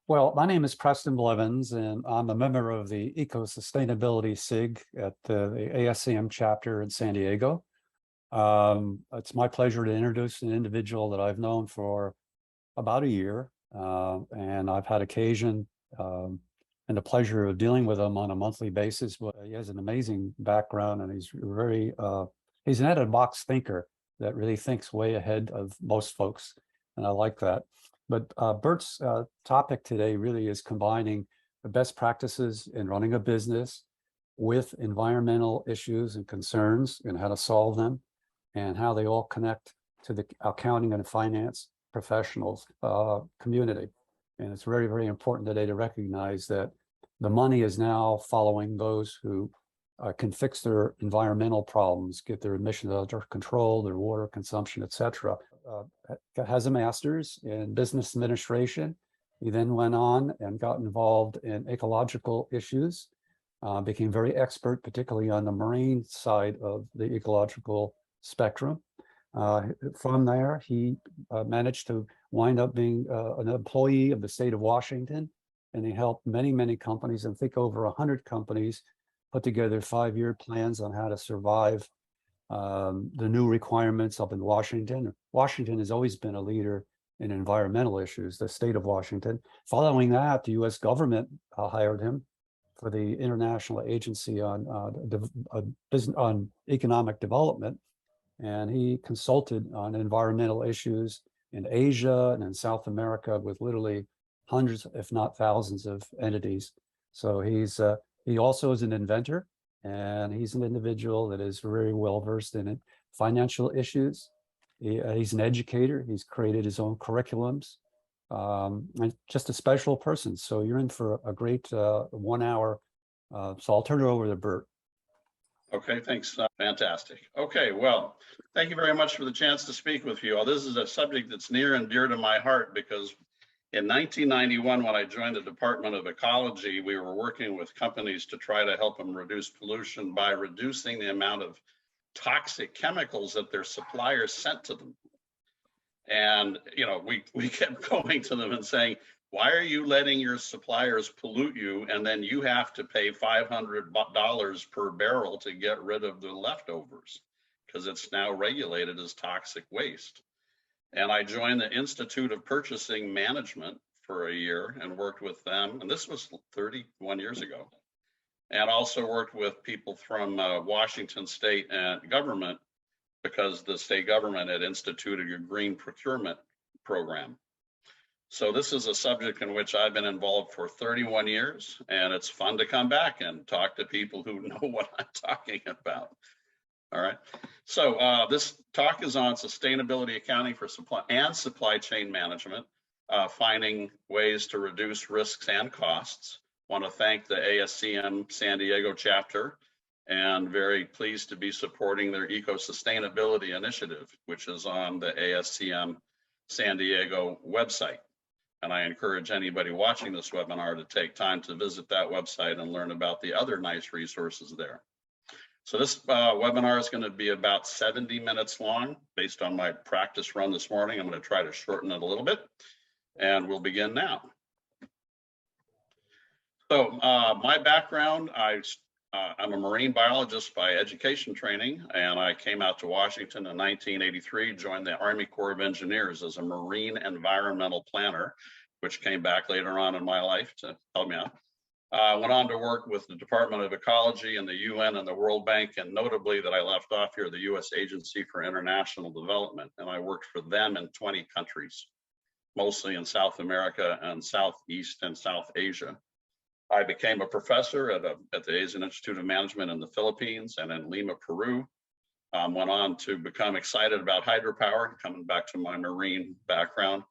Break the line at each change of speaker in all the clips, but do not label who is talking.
Well, my name is Preston Blevins, and I'm a member of the Eco-Sustainability SIG at the ASCM chapter in San Diego. It's my pleasure to introduce an individual that I've known for about a year, and I've had occasion and the pleasure of dealing with him on a monthly basis. But he has an amazing background, and he's an out-of-the-box thinker that really thinks way ahead of most folks, and I like that. But Bert's topic today really is combining the best practices in running a business with environmental issues and concerns and how to solve them and how they all connect to the accounting and finance professionals community. And it's very, very important today to recognize that the money is now following those who can fix their environmental problems, get their emissions under control, their water consumption, etc. Has a master's in business administration. He then went on and got involved in ecological issues, became very expert, particularly on the marine side of the ecological spectrum. From there, he managed to wind up being an employee of the state of Washington, and he helped many, many companies, I think over 100 companies, put together 5-year plans on how to survive the new requirements up in Washington. Washington has always been a leader in environmental issues, the state of Washington. Following that, the US government hired him for the International Agency on Economic Development. And he consulted on environmental issues in Asia and in South America with literally hundreds, if not thousands of entities. So he also is an inventor, and he's an individual that is very well versed in financial issues. He's an educator. He's created his own curriculums, and just a special person. So you're in for a great 1 hour. So I'll turn it over to Bert.
Okay, thanks. Fantastic. Okay, well, thank you very much for the chance to speak with you all. This is a subject that's near and dear to my heart because in 1991, when I joined the Department of Ecology, we were working with companies to try to help them reduce pollution by reducing the amount of toxic chemicals that their suppliers sent to them. And, you know, we kept going to them and saying, why are you letting your suppliers pollute you? And then you have to pay $500 per barrel to get rid of the leftovers because it's now regulated as toxic waste. And I joined the Institute of Purchasing Management for a year and worked with them. And this was 31 years ago. And also worked with people from Washington state and government because the state government had instituted a green procurement program. So this is a subject in which I've been involved for 31 years, and it's fun to come back and talk to people who know what I'm talking about. All right. So this talk is on sustainability accounting for supply chain management, finding ways to reduce risks and costs. Want to thank the ASCM San Diego chapter, and very pleased to be supporting their Eco-Sustainability initiative, which is on the ASCM San Diego website. And I encourage anybody watching this webinar to take time to visit that website and learn about the other nice resources there. So this webinar is going to be about 70 minutes long based on my practice run this morning. I'm going to try to shorten it a little bit, and we'll begin now. So my background, I'm a marine biologist by education training, and I came out to Washington in 1983, joined the Army Corps of Engineers as a marine environmental planner, which came back later on in my life to help me out. Went on to work with the Department of Ecology and the UN and the World Bank, and notably that I left off here, the US Agency for International Development, and I worked for them in 20 countries, mostly in South America and Southeast and South Asia. I became a professor at the Asian Institute of Management in the Philippines and in Lima, Peru. Went on to become excited about hydropower, coming back to my marine background,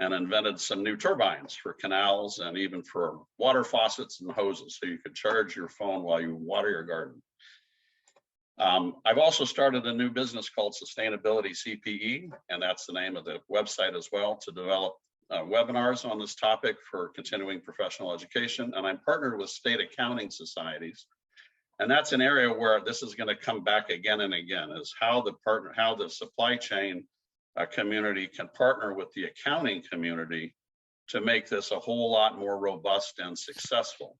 and invented some new turbines for canals and even for water faucets and hoses, so you could charge your phone while you water your garden. I've also started a new business called Sustainability CPE, and that's the name of the website as well, to develop webinars on this topic for continuing professional education. And I'm partnered with state accounting societies. And that's an area where this is going to come back again and again, is how the supply chain community can partner with the accounting community to make this a whole lot more robust and successful.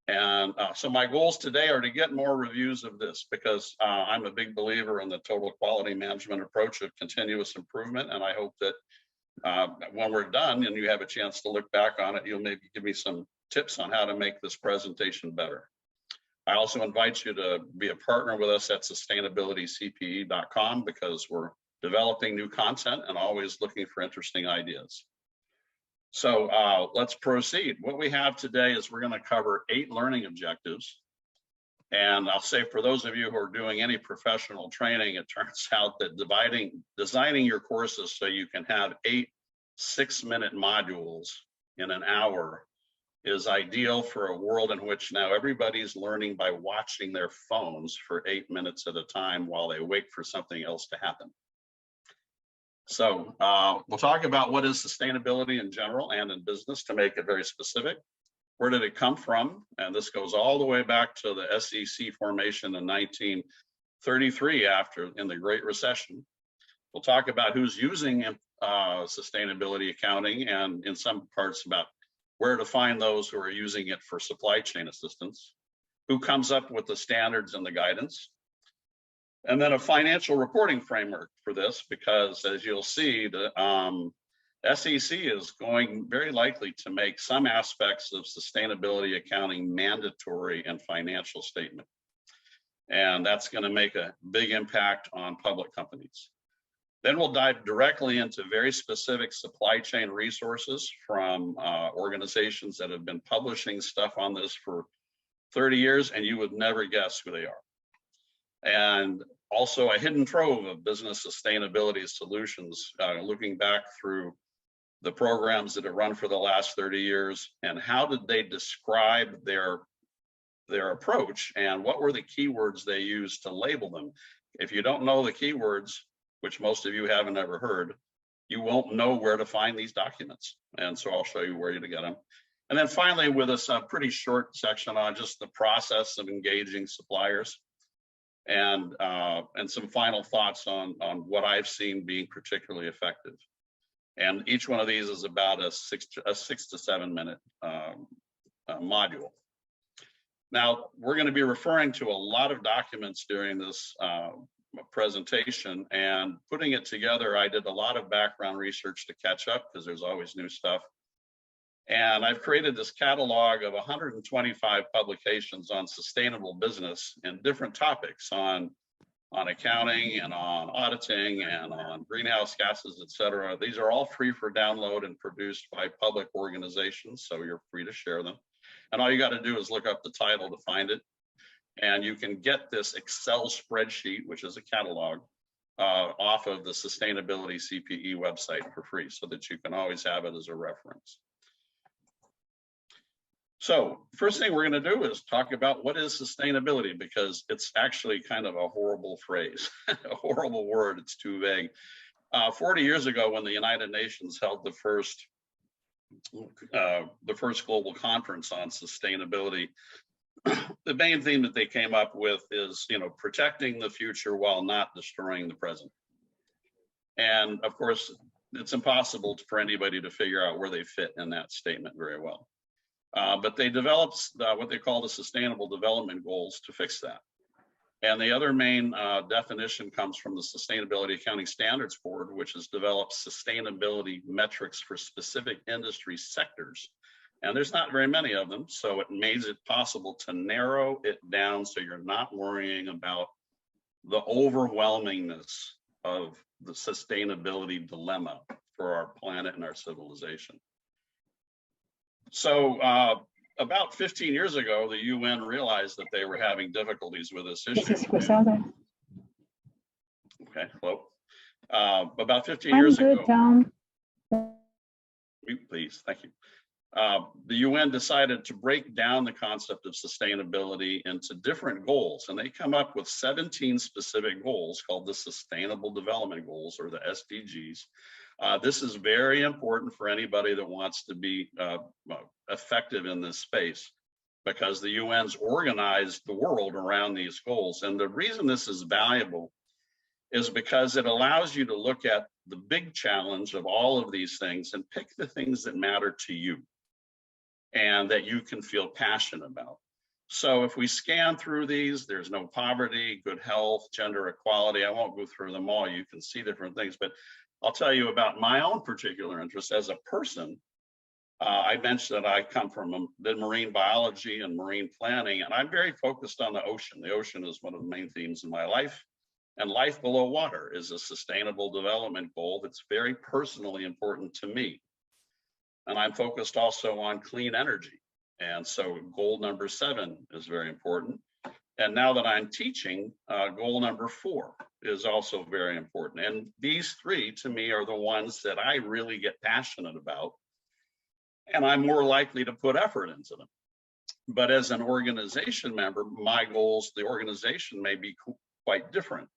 And so my goals today are to get more reviews of this, because I'm a big believer in the total quality management approach of continuous improvement. And I hope that when we're done and you have a chance to look back on it, you'll maybe give me some tips on how to make this presentation better. I also invite you to be a partner with us at sustainabilitycpe.com, because we're developing new content and always looking for interesting ideas. So let's proceed. What we have today is we're going to cover 8 learning objectives. And I'll say, for those of you who are doing any professional training, it turns out that designing your courses so you can have 8 6-minute modules in an hour is ideal for a world in which now everybody's learning by watching their phones for 8 minutes at a time while they wait for something else to happen. So we'll talk about what is sustainability in general and in business, to make it very specific. Where did it come from? And this goes all the way back to the SEC formation in 1933, in the Great Recession. We'll talk about who's using sustainability accounting, and in some parts about where to find those who are using it for supply chain assistance, who comes up with the standards and the guidance, and then a financial reporting framework for this, because as you'll see, the SEC is going very likely to make some aspects of sustainability accounting mandatory in financial statement. And that's going to make a big impact on public companies. Then we'll dive directly into very specific supply chain resources from organizations that have been publishing stuff on this for 30 years, and you would never guess who they are. And also a hidden trove of business sustainability solutions, looking back through the programs that have run for the last 30 years, and how did they describe their approach, and what were the keywords they used to label them. If you don't know the keywords, which most of you haven't ever heard, you won't know where to find these documents. And so I'll show you where to get them. And then finally, with a pretty short section on just the process of engaging suppliers, and some final thoughts on what I've seen being particularly effective. And each one of these is about a 6 to 7 minute module. Now, we're going to be referring to a lot of documents during this presentation, and putting it together, I did a lot of background research to catch up, because there's always new stuff. And I've created this catalog of 125 publications on sustainable business and different topics on accounting and on auditing and on greenhouse gases, et cetera. These are all free for download and produced by public organizations, so you're free to share them. And all you got to do is look up the title to find it. And you can get this Excel spreadsheet, which is a catalog, off of the Sustainability CPE website for free, so that you can always have it as a reference. So first thing we're going to do is talk about what is sustainability, because it's actually kind of a horrible phrase, a horrible word. It's too vague. 40 years ago, when the United Nations held the first global conference on sustainability, the main theme that they came up with is, protecting the future while not destroying the present. And of course, it's impossible for anybody to figure out where they fit in that statement very well. But they developed what they call the Sustainable Development Goals to fix that. And the other main definition comes from the Sustainability Accounting Standards Board, which has developed sustainability metrics for specific industry sectors. And there's not very many of them, so it makes it possible to narrow it down so you're not worrying about the overwhelmingness of the sustainability dilemma for our planet and our civilization. So about 15 years ago, the UN realized that they were having difficulties with this issue.
This is Griselda.
Okay, hello. About 15 years ago.
Tom.
Mute, please, thank you. The UN decided to break down the concept of sustainability into different goals, and they come up with 17 specific goals called the Sustainable Development Goals, or the SDGs. This is very important for anybody that wants to be effective in this space, because the UN's organized the world around these goals. And the reason this is valuable is because it allows you to look at the big challenge of all of these things and pick the things that matter to you and that you can feel passionate about. So if we scan through these, there's no poverty, good health, gender equality. I won't go through them all. You can see different things, but I'll tell you about my own particular interest as a person. I mentioned that I come from the marine biology and marine planning, and I'm very focused on the ocean. The ocean is one of the main themes in my life, and life below water is a sustainable development goal that's very personally important to me. And I'm focused also on clean energy. And so goal number 7 is very important. And now that I'm teaching, goal number 4 is also very important. And these 3 to me are the ones that I really get passionate about. And I'm more likely to put effort into them. But as an organization member, my goals, the organization may be quite different.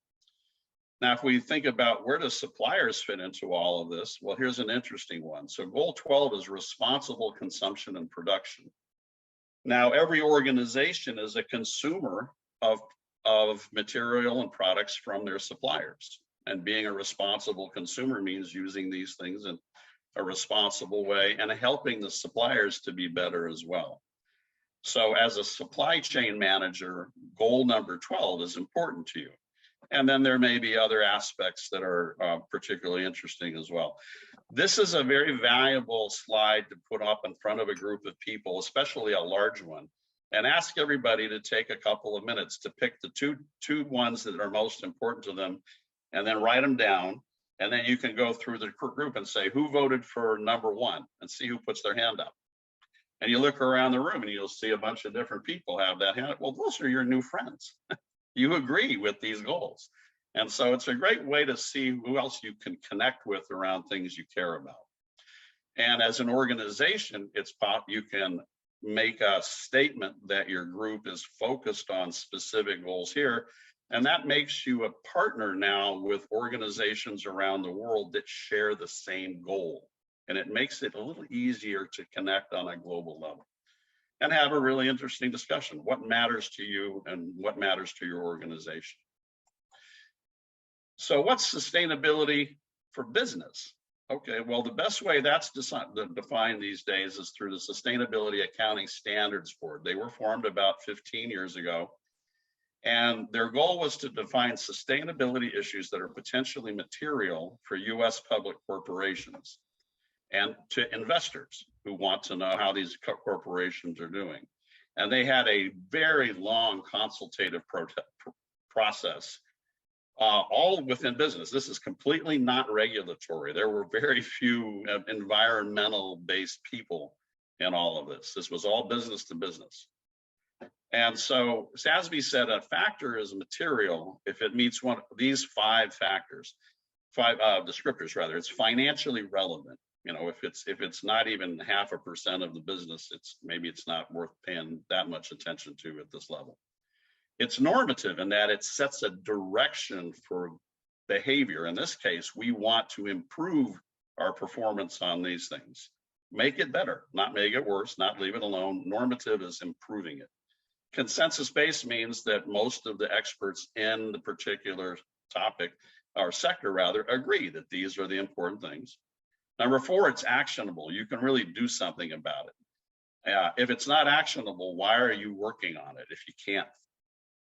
Now, if we think about where do suppliers fit into all of this, well, here's an interesting one. So goal 12 is responsible consumption and production. Now, every organization is a consumer of material and products from their suppliers. And being a responsible consumer means using these things in a responsible way and helping the suppliers to be better as well. So as a supply chain manager, goal number 12 is important to you. And then there may be other aspects that are particularly interesting as well. This is a very valuable slide to put up in front of a group of people, especially a large one, and ask everybody to take a couple of minutes to pick the two ones that are most important to them, and then write them down. And then you can go through the group and say, who voted for number 1, and see who puts their hand up. And you look around the room and you'll see a bunch of different people have that hand up. Well, those are your new friends. You agree with these goals. And so it's a great way to see who else you can connect with around things you care about. And as an organization, you can make a statement that your group is focused on specific goals here. And that makes you a partner now with organizations around the world that share the same goal. And it makes it a little easier to connect on a global level and have a really interesting discussion. What matters to you and what matters to your organization? So what's sustainability for business? Okay, well, the best way that's defined these days is through the Sustainability Accounting Standards Board. They were formed about 15 years ago. And their goal was to define sustainability issues that are potentially material for US public corporations and to investors who want to know how these corporations are doing. And they had a very long consultative process, all within business. This is completely not regulatory. There were very few environmental-based people in all of this. This was all business to business. And so SASB said a factor is material if it meets one of these 5 factors, 5 descriptors rather. It's financially relevant. You know, if it's not even 0.5% of the business, maybe it's not worth paying that much attention to at this level. It's normative in that it sets a direction for behavior. In this case, we want to improve our performance on these things. Make it better, not make it worse, not leave it alone. Normative is improving it. Consensus-based means that most of the experts in the particular topic or sector rather agree that these are the important things. Number 4, it's actionable. You can really do something about it. If it's not actionable, why are you working on it if you can't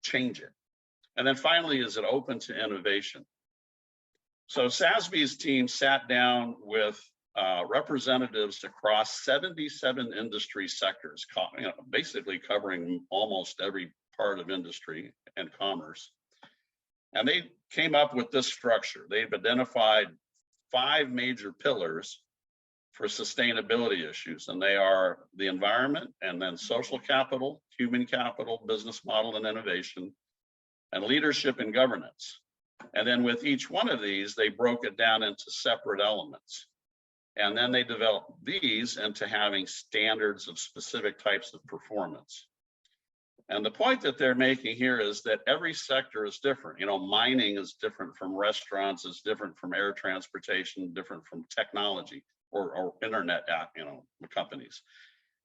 change it? And then finally, is it open to innovation? So SASB's team sat down with representatives across 77 industry sectors, basically covering almost every part of industry and commerce. And they came up with this structure. They've identified 5 major pillars for sustainability issues, and they are the environment, and then social capital, human capital, business model and innovation, and leadership and governance. And then with each one of these, they broke it down into separate elements. And then they developed these into having standards of specific types of performance. And the point that they're making here is that every sector is different. You know, mining is different from restaurants, is different from air transportation, different from technology or internet, companies.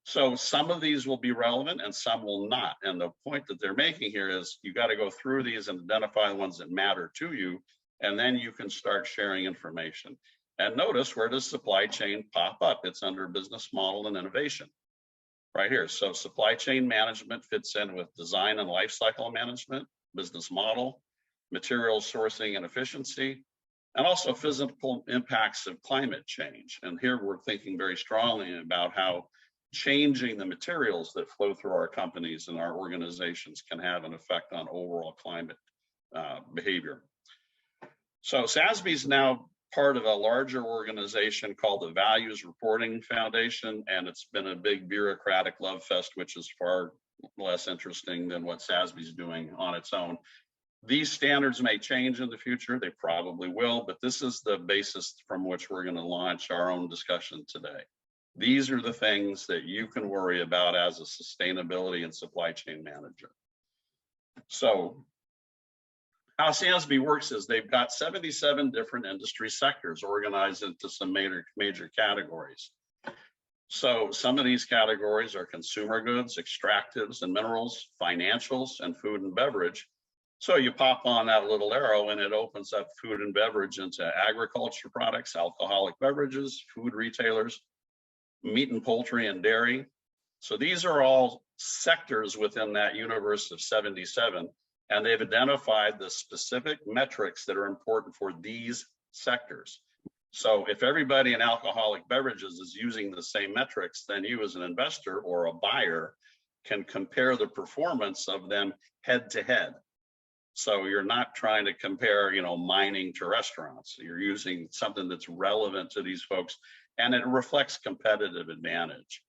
So some of these will be relevant and some will not. And the point that they're making here is you got to go through these and identify the ones that matter to you And then you can start sharing information. And notice, where does supply chain pop up? It's under business model and innovation right here. So supply chain management fits in with design and lifecycle management, business model, material sourcing and efficiency, and also physical impacts of climate change. And here we're thinking very strongly about how changing the materials that flow through our companies and our organizations can have an effect on overall climate behavior. So SASB is now part of a larger organization called the Values Reporting Foundation, and it's been a big bureaucratic love fest, which is far less interesting than what SASB is doing on its own. These standards may change in the future, they probably will, but this is the basis from which we're going to launch our own discussion today. These are the things that you can worry about as a sustainability and supply chain manager. So how SASB works is they've got 77 different industry sectors organized into some major categories. So some of these categories are consumer goods, extractives and minerals, financials, and food and beverage. So you pop on that little arrow and it opens up food and beverage into agriculture products, alcoholic beverages, food retailers, meat and poultry and dairy. So these are all sectors within that universe of 77. And they've identified the specific metrics that are important for these sectors. So if everybody in alcoholic beverages is using the same metrics, then you as an investor or a buyer can compare the performance of them head to head. So you're not trying to compare, mining to restaurants. You're using something that's relevant to these folks, and it reflects competitive advantage.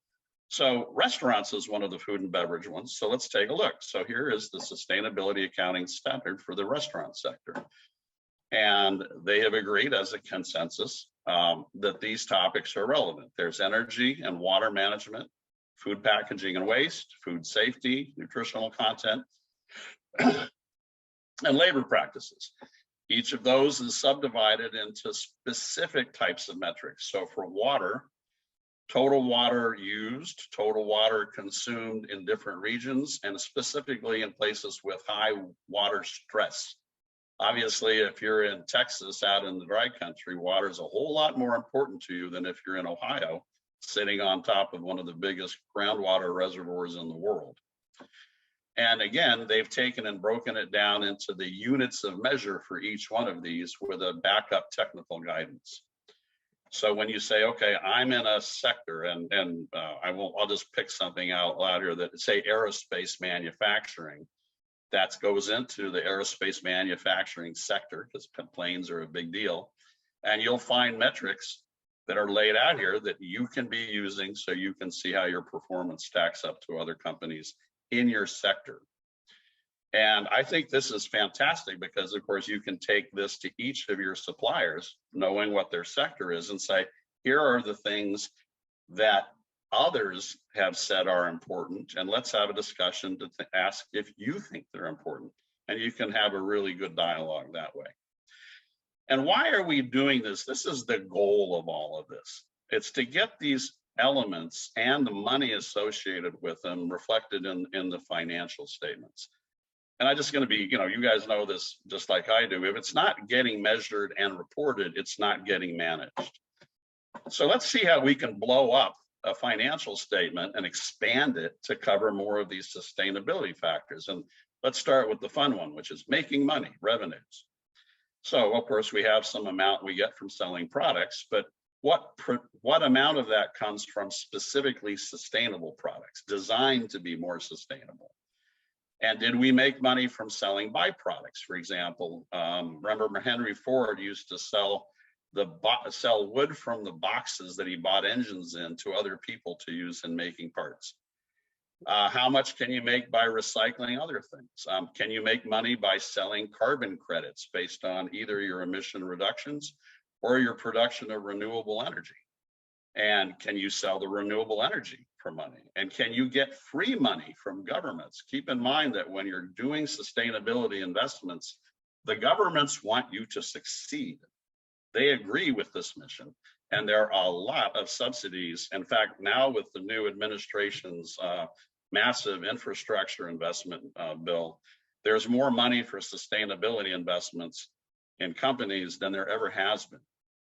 So restaurants is one of the food and beverage ones. So let's take a look. So here is the sustainability accounting standard for the restaurant sector. And they have agreed as a consensus that these topics are relevant. There's energy and water management, food packaging and waste, food safety, nutritional content, and labor practices. Each of those is subdivided into specific types of metrics. So for water, total water used, total water consumed in different regions, and specifically in places with high water stress. Obviously, if you're in Texas out in the dry country, water is a whole lot more important to you than if you're in Ohio, sitting on top of one of the biggest groundwater reservoirs in the world. And again, they've taken and broken it down into the units of measure for each one of these with a backup technical guidance. So when you say, okay, I'm in a sector, and I'll just pick something out loud here that say aerospace manufacturing, that goes into the aerospace manufacturing sector because planes are a big deal. And you'll find metrics that are laid out here that you can be using so you can see how your performance stacks up to other companies in your sector. And I think this is fantastic because, of course, you can take this to each of your suppliers, knowing what their sector is, and say, here are the things that others have said are important, and let's have a discussion to ask if you think they're important. And you can have a really good dialogue that way. And why are we doing this? This is the goal of all of this. It's to get these elements and the money associated with them reflected in the financial statements. And I'm just going to be, you guys know this just like I do. If it's not getting measured and reported, it's not getting managed. So let's see how we can blow up a financial statement and expand it to cover more of these sustainability factors. And let's start with the fun one, which is making money, revenues. So of course we have some amount we get from selling products, but what amount of that comes from specifically sustainable products designed to be more sustainable? And did we make money from selling byproducts? For example, remember Henry Ford used to sell wood from the boxes that he bought engines in to other people to use in making parts. How much can you make by recycling other things? Can you make money by selling carbon credits based on either your emission reductions or your production of renewable energy? And can you sell the renewable energy for money? And can you get free money from governments? Keep in mind that when you're doing sustainability investments, the governments want you to succeed. They agree with this mission. And there are a lot of subsidies. In fact, now with the new administration's massive infrastructure investment bill, there's more money for sustainability investments in companies than there ever has been.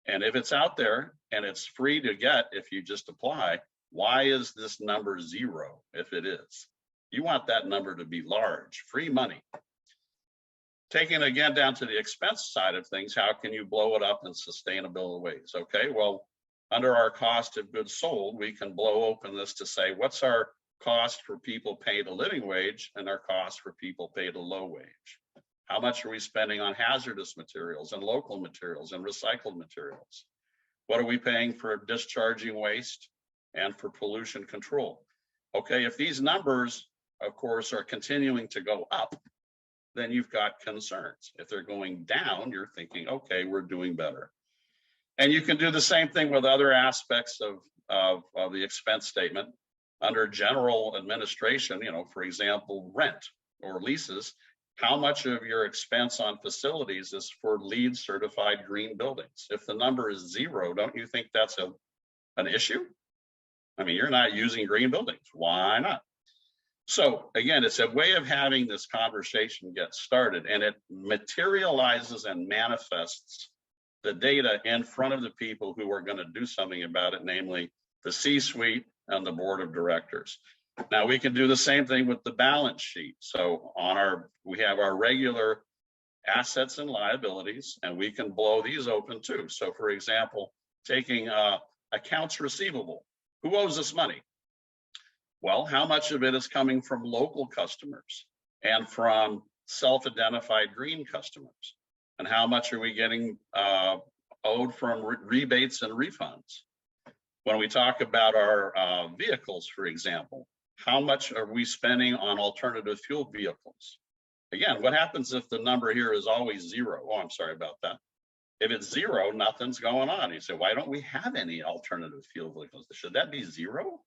And if it's out there and it's free to get if you just apply, why is this number 0 if it is? You want that number to be large, free money. Taking it again down to the expense side of things, how can you blow it up in sustainable ways? Okay, well, under our cost of goods sold, we can blow open this to say, what's our cost for people paid a living wage and our cost for people paid a low wage? How much are we spending on hazardous materials and local materials and recycled materials? What are we paying for discharging waste and for pollution control? Okay, if these numbers, of course, are continuing to go up, then you've got concerns. If they're going down, you're thinking, okay, we're doing better. And you can do the same thing with other aspects of the expense statement. Under general administration, for example, rent or leases, how much of your expense on facilities is for LEED certified green buildings? If the number is 0, don't you think that's an issue? I mean, you're not using green buildings. Why not? So again, it's a way of having this conversation get started, and it materializes and manifests the data in front of the people who are going to do something about it, namely the C-suite and the board of directors. Now we can do the same thing with the balance sheet. So we have our regular assets and liabilities, and we can blow these open too. So for example, taking accounts receivable, who owes us money? Well, how much of it is coming from local customers and from self-identified green customers? And how much are we getting owed from rebates and refunds? When we talk about our vehicles, for example, how much are we spending on alternative fuel vehicles? Again, what happens if the number here is always 0? Oh, I'm sorry about that. If it's 0, nothing's going on. You say, why don't we have any alternative fuel vehicles? Should that be 0?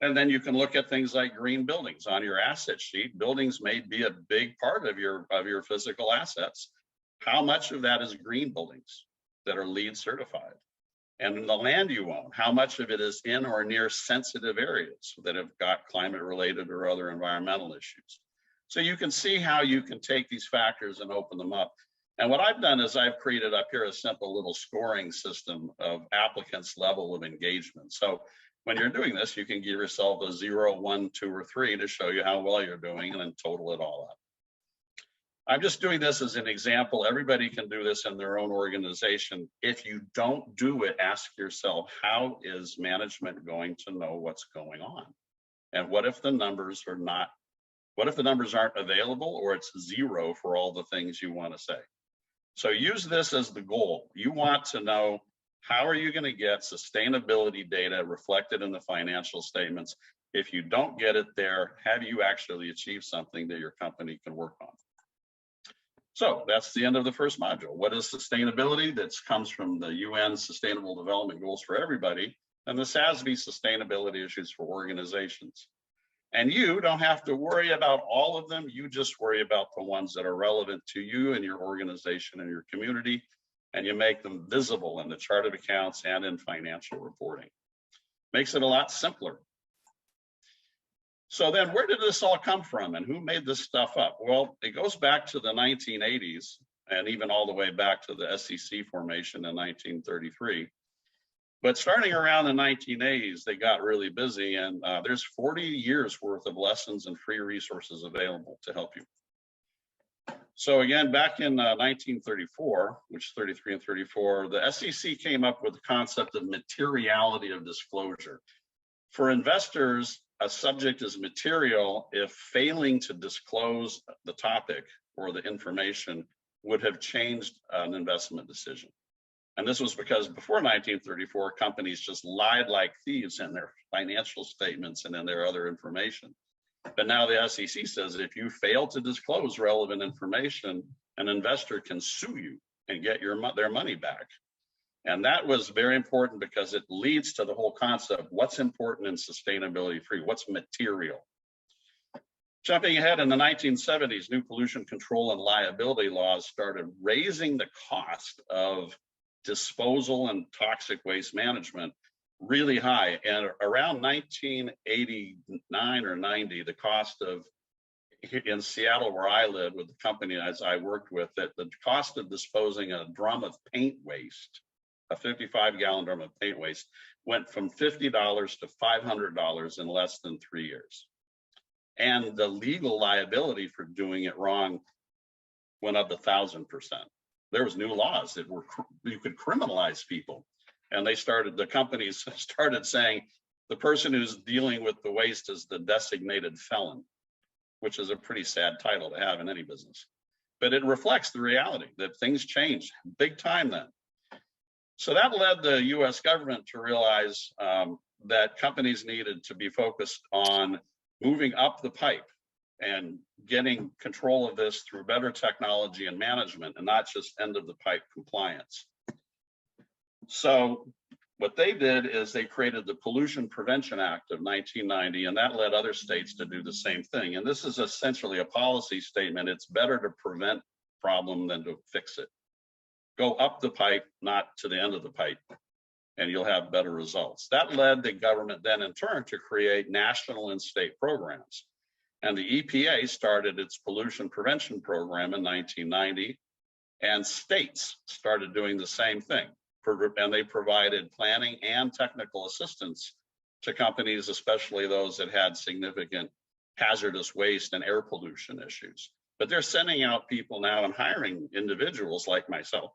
And then you can look at things like green buildings on your asset sheet. Buildings may be a big part of your physical assets. How much of that is green buildings that are LEED certified? And the land you own, how much of it is in or near sensitive areas that have got climate related or other environmental issues? So you can see how you can take these factors and open them up. And what I've done is I've created up here a simple little scoring system of applicants' level of engagement. So when you're doing this, you can give yourself a 0, 1, 2, or 3 to show you how well you're doing and then total it all up. I'm just doing this as an example. Everybody can do this in their own organization. If you don't do it, ask yourself, how is management going to know what's going on? And what if the numbers are not, what if the numbers aren't available or it's 0 for all the things you want to say? So use this as the goal. You want to know, how are you going to get sustainability data reflected in the financial statements? If you don't get it there, have you actually achieved something that your company can work on? So that's the end of the first module. What is sustainability? That comes from the UN Sustainable Development Goals for everybody, and the SASB sustainability issues for organizations. And you don't have to worry about all of them. You just worry about the ones that are relevant to you and your organization and your community, and you make them visible in the chart of accounts and in financial reporting. Makes it a lot simpler. So then where did this all come from and who made this stuff up? Well, it goes back to the 1980s and even all the way back to the SEC formation in 1933. But starting around the 1980s, they got really busy, and there's 40 years worth of lessons and free resources available to help you. So again, back in 1934, which is 33 and 34, the SEC came up with the concept of materiality of disclosure. For investors, a subject is material if failing to disclose the topic or the information would have changed an investment decision. And this was because before 1934, companies just lied like thieves in their financial statements and in their other information. But now the SEC says if you fail to disclose relevant information, an investor can sue you and get their money back. And that was very important because it leads to the whole concept, what's important in sustainability free, what's material. Jumping ahead in the 1970s, new pollution control and liability laws started raising the cost of disposal and toxic waste management really high. And around 1989 or 90, the cost of in Seattle, where I live, with the company as I worked with, that the cost of disposing a drum of paint waste, a 55-gallon drum of paint waste, went from $50 to $500 in less than 3 years. And the legal liability for doing it wrong went up 1,000%. There was new laws that were, you could criminalize people. And the companies started saying the person who's dealing with the waste is the designated felon, which is a pretty sad title to have in any business. But it reflects the reality that things changed big time then. So that led the US government to realize that companies needed to be focused on moving up the pipe and getting control of this through better technology and management, and not just end of the pipe compliance. So what they did is they created the Pollution Prevention Act of 1990, and that led other states to do the same thing. And this is essentially a policy statement. It's better to prevent problem than to fix it. Go up the pipe, not to the end of the pipe, and you'll have better results. That led the government then in turn to create national and state programs. And the EPA started its pollution prevention program in 1990, and states started doing the same thing. And they provided planning and technical assistance to companies, especially those that had significant hazardous waste and air pollution issues. But they're sending out people now and hiring individuals like myself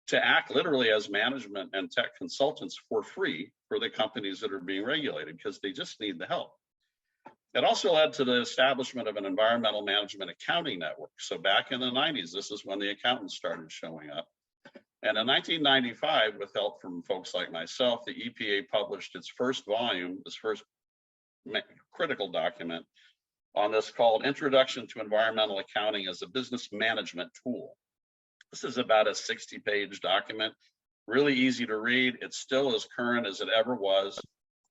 to act literally as management and tech consultants for free for the companies that are being regulated, because they just need the help. It also led to the establishment of an environmental management accounting network. So back in the 90s, this is when the accountants started showing up. And in 1995, with help from folks like myself, the EPA published its first volume, its first critical document on this, called Introduction to Environmental Accounting as a Business Management Tool. This is about a 60-page document, really easy to read. It's still as current as it ever was,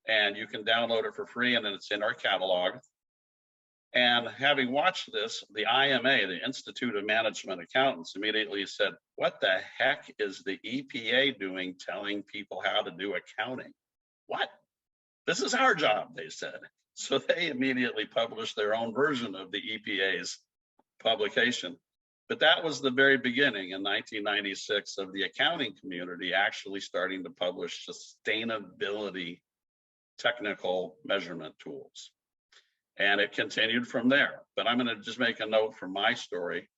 and you can download it for free, and it's in our catalog. And having watched this, the IMA, the Institute of Management Accountants, immediately said, what the heck is the EPA doing telling people how to do accounting? What? This is our job, they said. So they immediately published their own version of the EPA's publication. But that was the very beginning in 1996 of the accounting community actually starting to publish sustainability technical measurement tools. And it continued from there. But I'm going to just make a note from my story.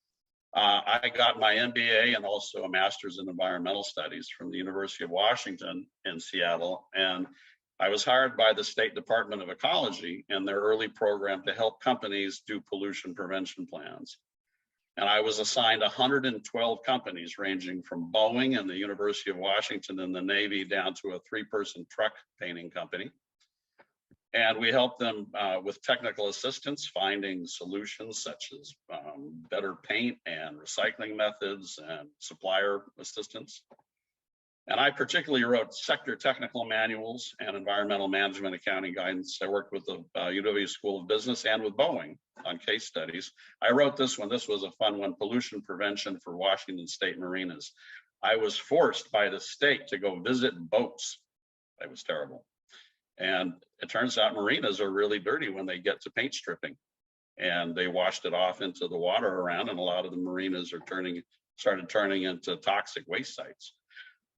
I got my MBA and also a master's in environmental studies from the University of Washington in Seattle. And I was hired by the State Department of Ecology in their early program to help companies do pollution prevention plans. And I was assigned 112 companies, ranging from Boeing and the University of Washington and the Navy down to a 3-person truck painting company. And we helped them with technical assistance, finding solutions such as better paint and recycling methods and supplier assistance. And I particularly wrote sector technical manuals and environmental management accounting guidance. I worked with the UW School of Business and with Boeing on case studies. I wrote this one. This was a fun one, pollution prevention for Washington State marinas. I was forced by the state to go visit boats. It was terrible. And it turns out marinas are really dirty when they get to paint stripping. And they washed it off into the water around, and a lot of the marinas are started turning into toxic waste sites.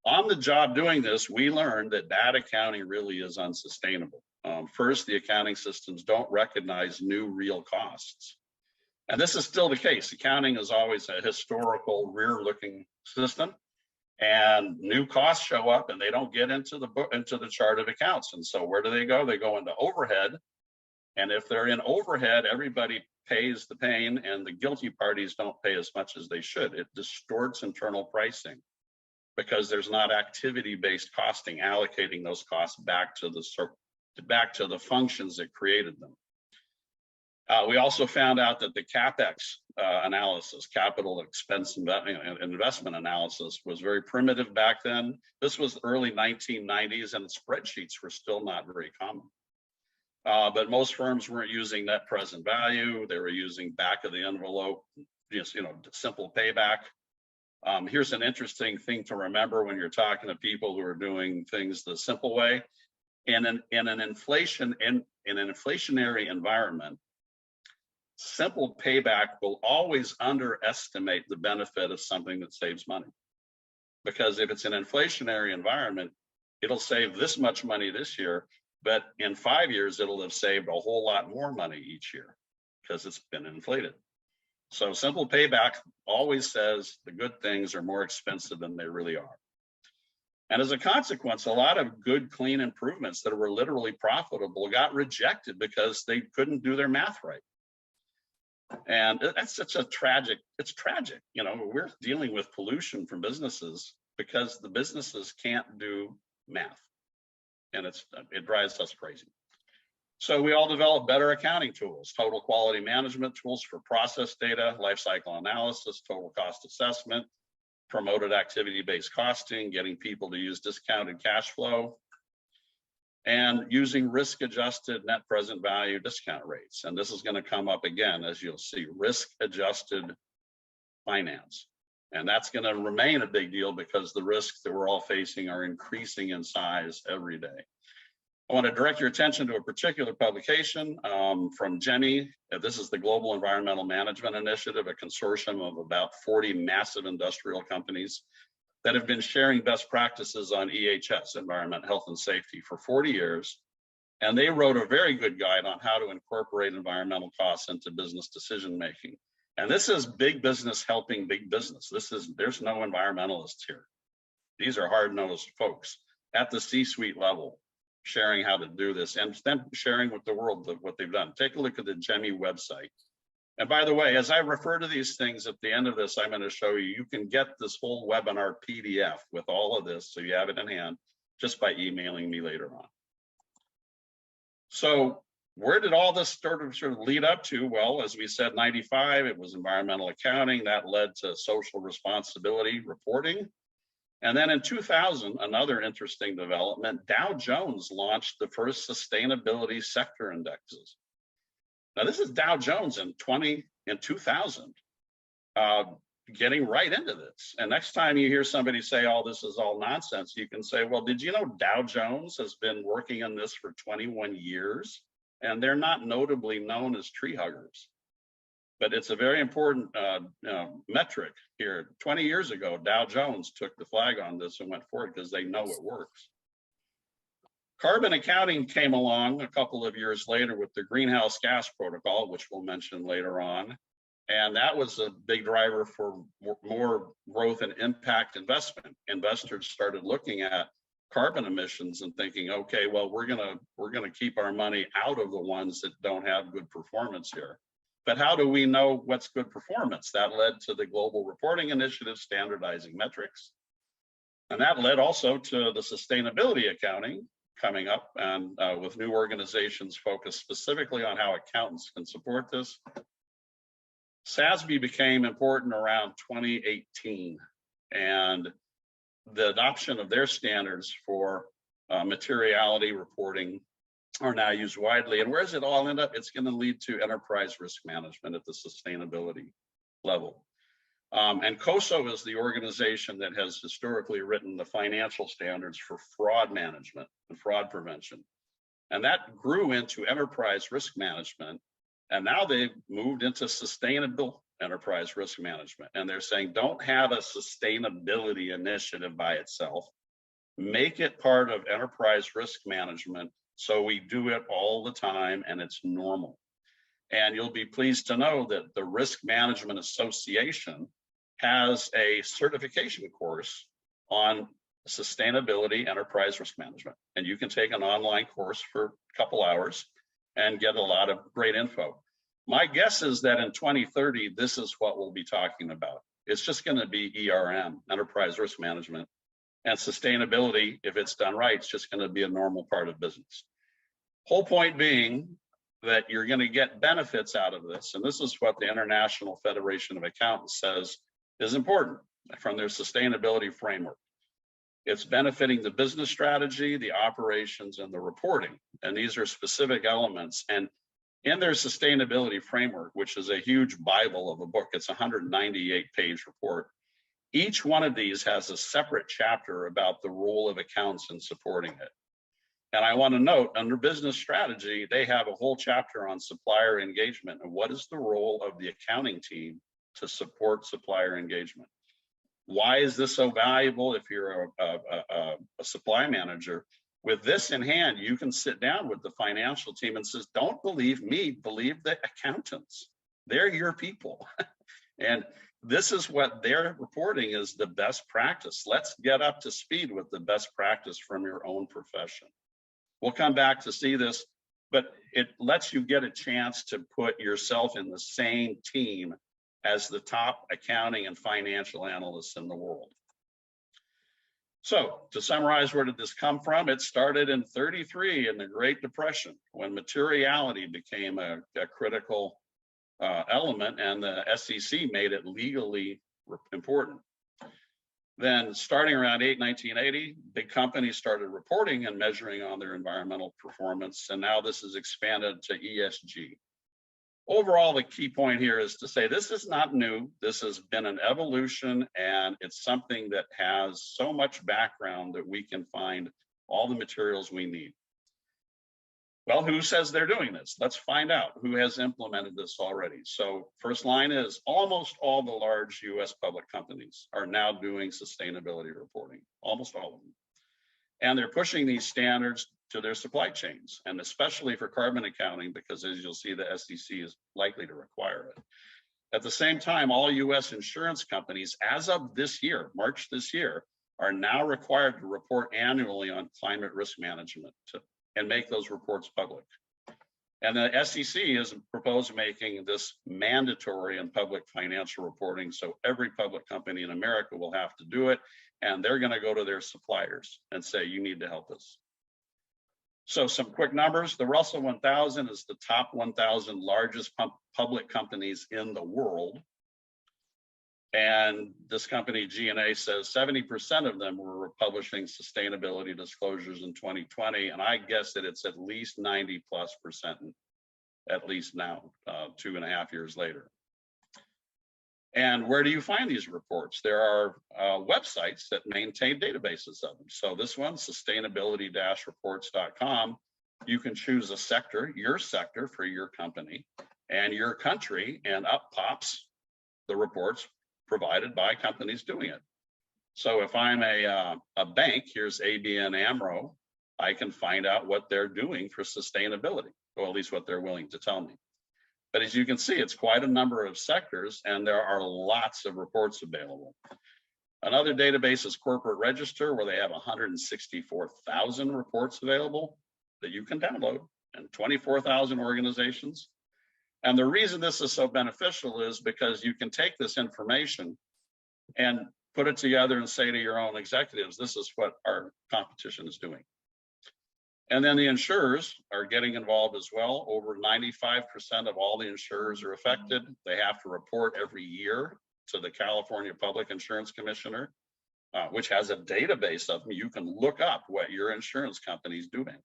On the job doing this, we learned that bad accounting really is unsustainable. First, the accounting systems don't recognize new real costs. And this is still the case. Accounting is always a historical rear-looking system, and new costs show up and they don't get into the chart of accounts. And so where do they go? They go into overhead. And if they're in overhead, everybody pays the pain, and the guilty parties don't pay as much as they should. It distorts internal pricing, because there's not activity-based costing, allocating those costs back to the functions that created them. We also found out that the CapEx analysis, capital expense investment analysis, was very primitive back then. This was the early 1990s, and spreadsheets were still not very common. But most firms weren't using net present value. They were using back of the envelope, just simple payback. Here's an interesting thing to remember when you're talking to people who are doing things the simple way. In an inflationary environment, simple payback will always underestimate the benefit of something that saves money. Because if it's an inflationary environment, it'll save this much money this year, but in 5 years, it'll have saved a whole lot more money each year because it's been inflated. So simple payback always says the good things are more expensive than they really are. And as a consequence, a lot of good, clean improvements that were literally profitable got rejected because they couldn't do their math right. And that's such a tragic, it's tragic. You know, we're dealing with pollution from businesses because the businesses can't do math. And it drives us crazy. So we all develop better accounting tools, total quality management tools for process data, life cycle analysis, total cost assessment, promoted activity-based costing, getting people to use discounted cash flow, and using risk-adjusted net present value discount rates. And this is going to come up again, as you'll see, risk-adjusted finance. And that's going to remain a big deal because the risks that we're all facing are increasing in size every day. I want to direct your attention to a particular publication from GEMI. This is the Global Environmental Management Initiative, a consortium of about 40 massive industrial companies that have been sharing best practices on EHS, environment, health, and safety, for 40 years. And they wrote a very good guide on how to incorporate environmental costs into business decision-making. And this is big business helping big business. There's no environmentalists here. These are hard-nosed folks at the C-suite level, sharing how to do this and then sharing with the world what they've done. Take a look at the GEMI website. And by the way, as I refer to these things at the end of this, I'm going to show you, you can get this whole webinar PDF with all of this, so you have it in hand, just by emailing me later on. So where did all this sort of lead up to? Well, as we said, 95, it was environmental accounting. That led to social responsibility reporting. And then in 2000, another interesting development, Dow Jones launched the first sustainability sector indexes. Now, this is Dow Jones in 2000, getting right into this. And next time you hear somebody say, oh, this is all nonsense, you can say, well, did you know Dow Jones has been working on this for 21 years? And they're not notably known as tree huggers. But it's a very important metric here. 20 years ago, Dow Jones took the flag on this and went forward because they know it works. Carbon accounting came along a couple of years later with the greenhouse gas protocol, which we'll mention later on. And that was a big driver for more growth and impact investment. Investors started looking at carbon emissions and thinking, okay, well, we're gonna keep our money out of the ones that don't have good performance here. But how do we know what's good performance? That led to the Global Reporting Initiative standardizing metrics. And that led also to the sustainability accounting coming up, and with new organizations focused specifically on how accountants can support this. SASB became important around 2018, and the adoption of their standards for materiality reporting are now used widely. And where does it all end up? It's going to lead to enterprise risk management at the sustainability level. And COSO is the organization that has historically written the financial standards for fraud management and fraud prevention. And that grew into enterprise risk management. And now they've moved into sustainable enterprise risk management. And they're saying, don't have a sustainability initiative by itself. Make it part of enterprise risk management so we do it all the time and it's normal. And you'll be pleased to know that the Risk Management Association has a certification course on sustainability enterprise risk management. And you can take an online course for a couple hours and get a lot of great info. My guess is that in 2030, this is what we'll be talking about. It's just going to be ERM, enterprise risk management, and sustainability. If it's done right, it's just going to be a normal part of business. Whole point being that you're going to get benefits out of this. And this is what the International Federation of Accountants says is important from their sustainability framework. It's benefiting the business strategy, the operations, and the reporting. And these are specific elements. And in their sustainability framework, which is a huge Bible of a book, it's a 198-page report. Each one of these has a separate chapter about the role of accounts in supporting it. And I want to note, under business strategy, they have a whole chapter on supplier engagement and what is the role of the accounting team to support supplier engagement. Why is this so valuable? If you're a supply manager, with this in hand, you can sit down with the financial team and says, don't believe me, believe the accountants. They're your people. And this is what they're reporting is the best practice. Let's get up to speed with the best practice from your own profession. We'll come back to see this, but it lets you get a chance to put yourself in the same team as the top accounting and financial analysts in the world. So to summarize, where did this come from? It started in 1933 in the Great Depression, when materiality became a critical element, and the SEC made it legally important. Then starting around 1980, big companies started reporting and measuring on their environmental performance, and now this is expanded to ESG. Overall, the key point here is to say this is not new. This has been an evolution, and it's something that has so much background that we can find all the materials we need. Well, who says they're doing this? Let's find out who has implemented this already. So first line is almost all the large US public companies are now doing sustainability reporting, almost all of them. And they're pushing these standards to their supply chains, and especially for carbon accounting, because as you'll see, the SEC is likely to require it. At the same time, all US insurance companies, as of this year, March this year, are now required to report annually on climate risk management and make those reports public. And the SEC has proposed making this mandatory in public financial reporting. So every public company in America will have to do it. And they're going to go to their suppliers and say, you need to help us. So some quick numbers. The Russell 1000 is the top 1,000 largest public companies in the world. And this company, G&A, says 70% of them were publishing sustainability disclosures in 2020. And I guess that it's at least 90+%, at least now, 2.5 years later. And where do you find these reports? There are websites that maintain databases of them. So this one, sustainability-reports.com, you can choose a sector, your sector for your company and your country, and up pops the reports provided by companies doing it. So if I'm a bank, here's ABN AMRO, I can find out what they're doing for sustainability, or at least what they're willing to tell me. But as you can see, it's quite a number of sectors, and there are lots of reports available. Another database is Corporate Register, where they have 164,000 reports available that you can download, and 24,000 organizations. And the reason this is so beneficial is because you can take this information and put it together and say to your own executives, this is what our competition is doing. And then the insurers are getting involved as well. Over 95% of all the insurers are affected. They have to report every year to the California Public Insurance Commissioner, which has a database of them. You can look up what your insurance company is doing.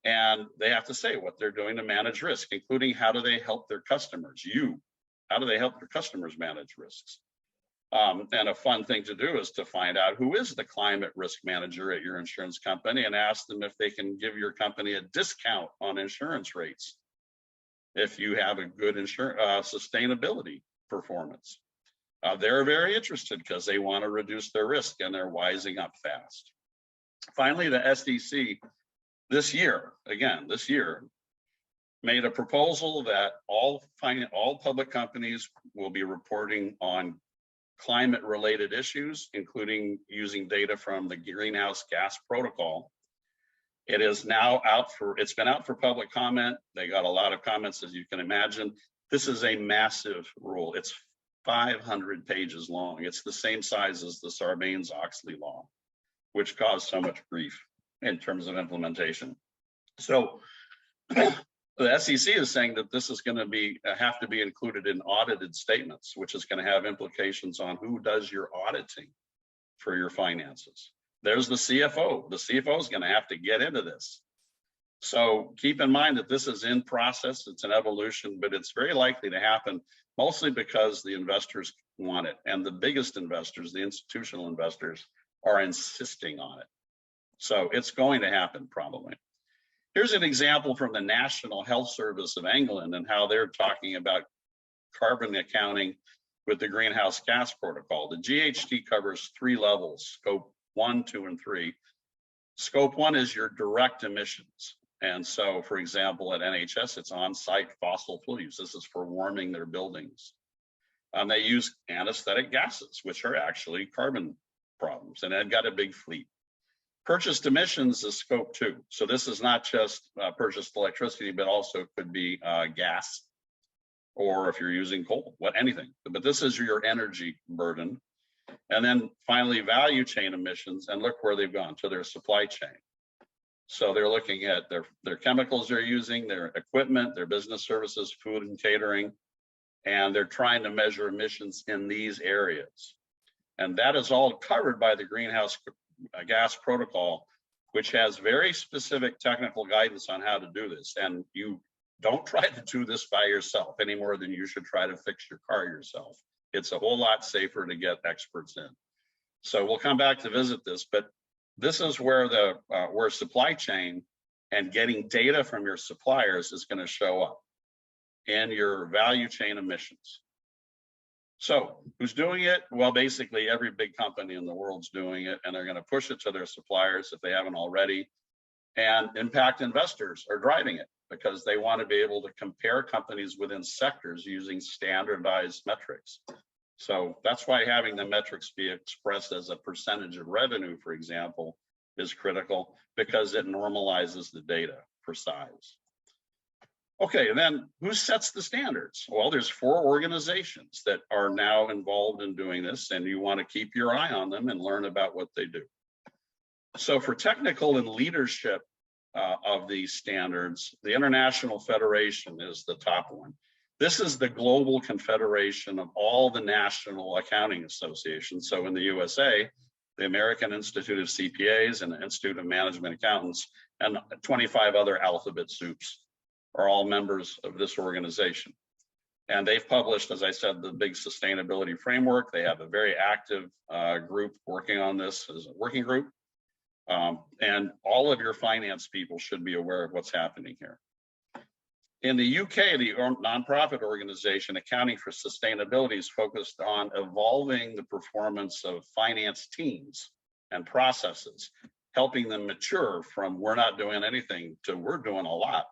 And they have to say what they're doing to manage risk, including how do they help their customers, how do they help their customers manage risks? And a fun thing to do is to find out who is the climate risk manager at your insurance company and ask them if they can give your company a discount on insurance rates if you have a good sustainability performance. They're very interested because they want to reduce their risk, and they're wising up fast. Finally, the SEC this year made a proposal that all public companies will be reporting on climate-related issues, including using data from the Greenhouse Gas Protocol. It is now it's been out for public comment. They got a lot of comments, as you can imagine. This is a massive rule. It's 500 pages long. It's the same size as the Sarbanes-Oxley law, which caused so much grief in terms of implementation. So the SEC is saying that this is going to have to be included in audited statements, which is going to have implications on who does your auditing for your finances. There's the CFO. The CFO is going to have to get into this. So keep in mind that this is in process. It's an evolution, but it's very likely to happen, mostly because the investors want it. And the biggest investors, the institutional investors, are insisting on it. So it's going to happen probably. Here's an example from the National Health Service of England and how they're talking about carbon accounting with the greenhouse gas protocol. The GHG covers 3 levels, scope 1, 2, and 3. Scope 1 is your direct emissions. And so, for example, at NHS, it's on-site fossil fuel use. This is for warming their buildings. They use anesthetic gases, which are actually carbon problems, and they've got a big fleet. Purchased emissions is scope 2. So this is not just purchased electricity, but also could be gas, or if you're using coal, anything. But this is your energy burden. And then finally, value chain emissions, and look where they've gone to their supply chain. So they're looking at their chemicals they're using, their equipment, their business services, food and catering, and they're trying to measure emissions in these areas. And that is all covered by the greenhouse gas protocol, which has very specific technical guidance on how to do this. And you don't try to do this by yourself any more than you should try to fix your car yourself. It's a whole lot safer to get experts in. So we'll come back to visit this, but this is where where supply chain and getting data from your suppliers is going to show up in your value chain emissions. So who's doing it? Well, basically every big company in the world's doing it, and they're going to push it to their suppliers if they haven't already. And impact investors are driving it because they want to be able to compare companies within sectors using standardized metrics. So that's why having the metrics be expressed as a percentage of revenue, for example, is critical because it normalizes the data for size. Okay, and then who sets the standards? Well, there's 4 organizations that are now involved in doing this, and you want to keep your eye on them and learn about what they do. So for technical and leadership of these standards, the International Federation is the top one. This is the global confederation of all the national accounting associations. So in the USA, the American Institute of CPAs and the Institute of Management Accountants and 25 other alphabet soups are all members of this organization. And they've published, as I said, the big sustainability framework. They have a very active group working on this as a working group. And all of your finance people should be aware of what's happening here. In the UK, the nonprofit organization Accounting for Sustainability is focused on evolving the performance of finance teams and processes, helping them mature from we're not doing anything to we're doing a lot.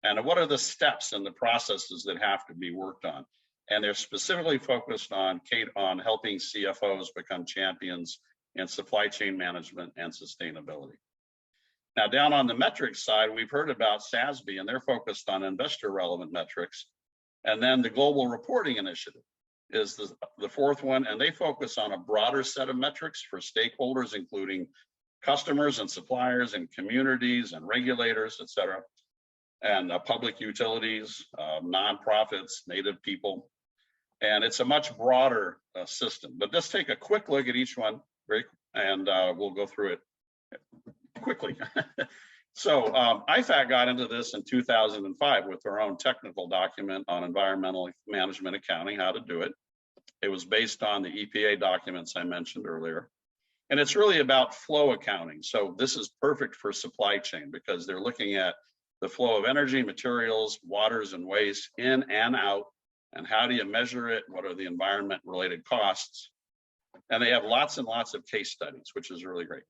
And what are the steps and the processes that have to be worked on? And they're specifically focused on helping CFOs become champions in supply chain management and sustainability. Now, down on the metrics side, we've heard about SASB, and they're focused on investor relevant metrics. And then the Global Reporting Initiative is the 4th one, and they focus on a broader set of metrics for stakeholders, including customers and suppliers and communities and regulators, et cetera, and public utilities, nonprofits, Native people. And it's a much broader system. But let's take a quick look at each one, and we'll go through it quickly. So IFAC got into this in 2005 with their own technical document on environmental management accounting, how to do it. It was based on the EPA documents I mentioned earlier. And it's really about flow accounting. So this is perfect for supply chain because they're looking at the flow of energy, materials, waters, and waste in and out. And how do you measure it? What are the environment related costs? And they have lots and lots of case studies, which is really great.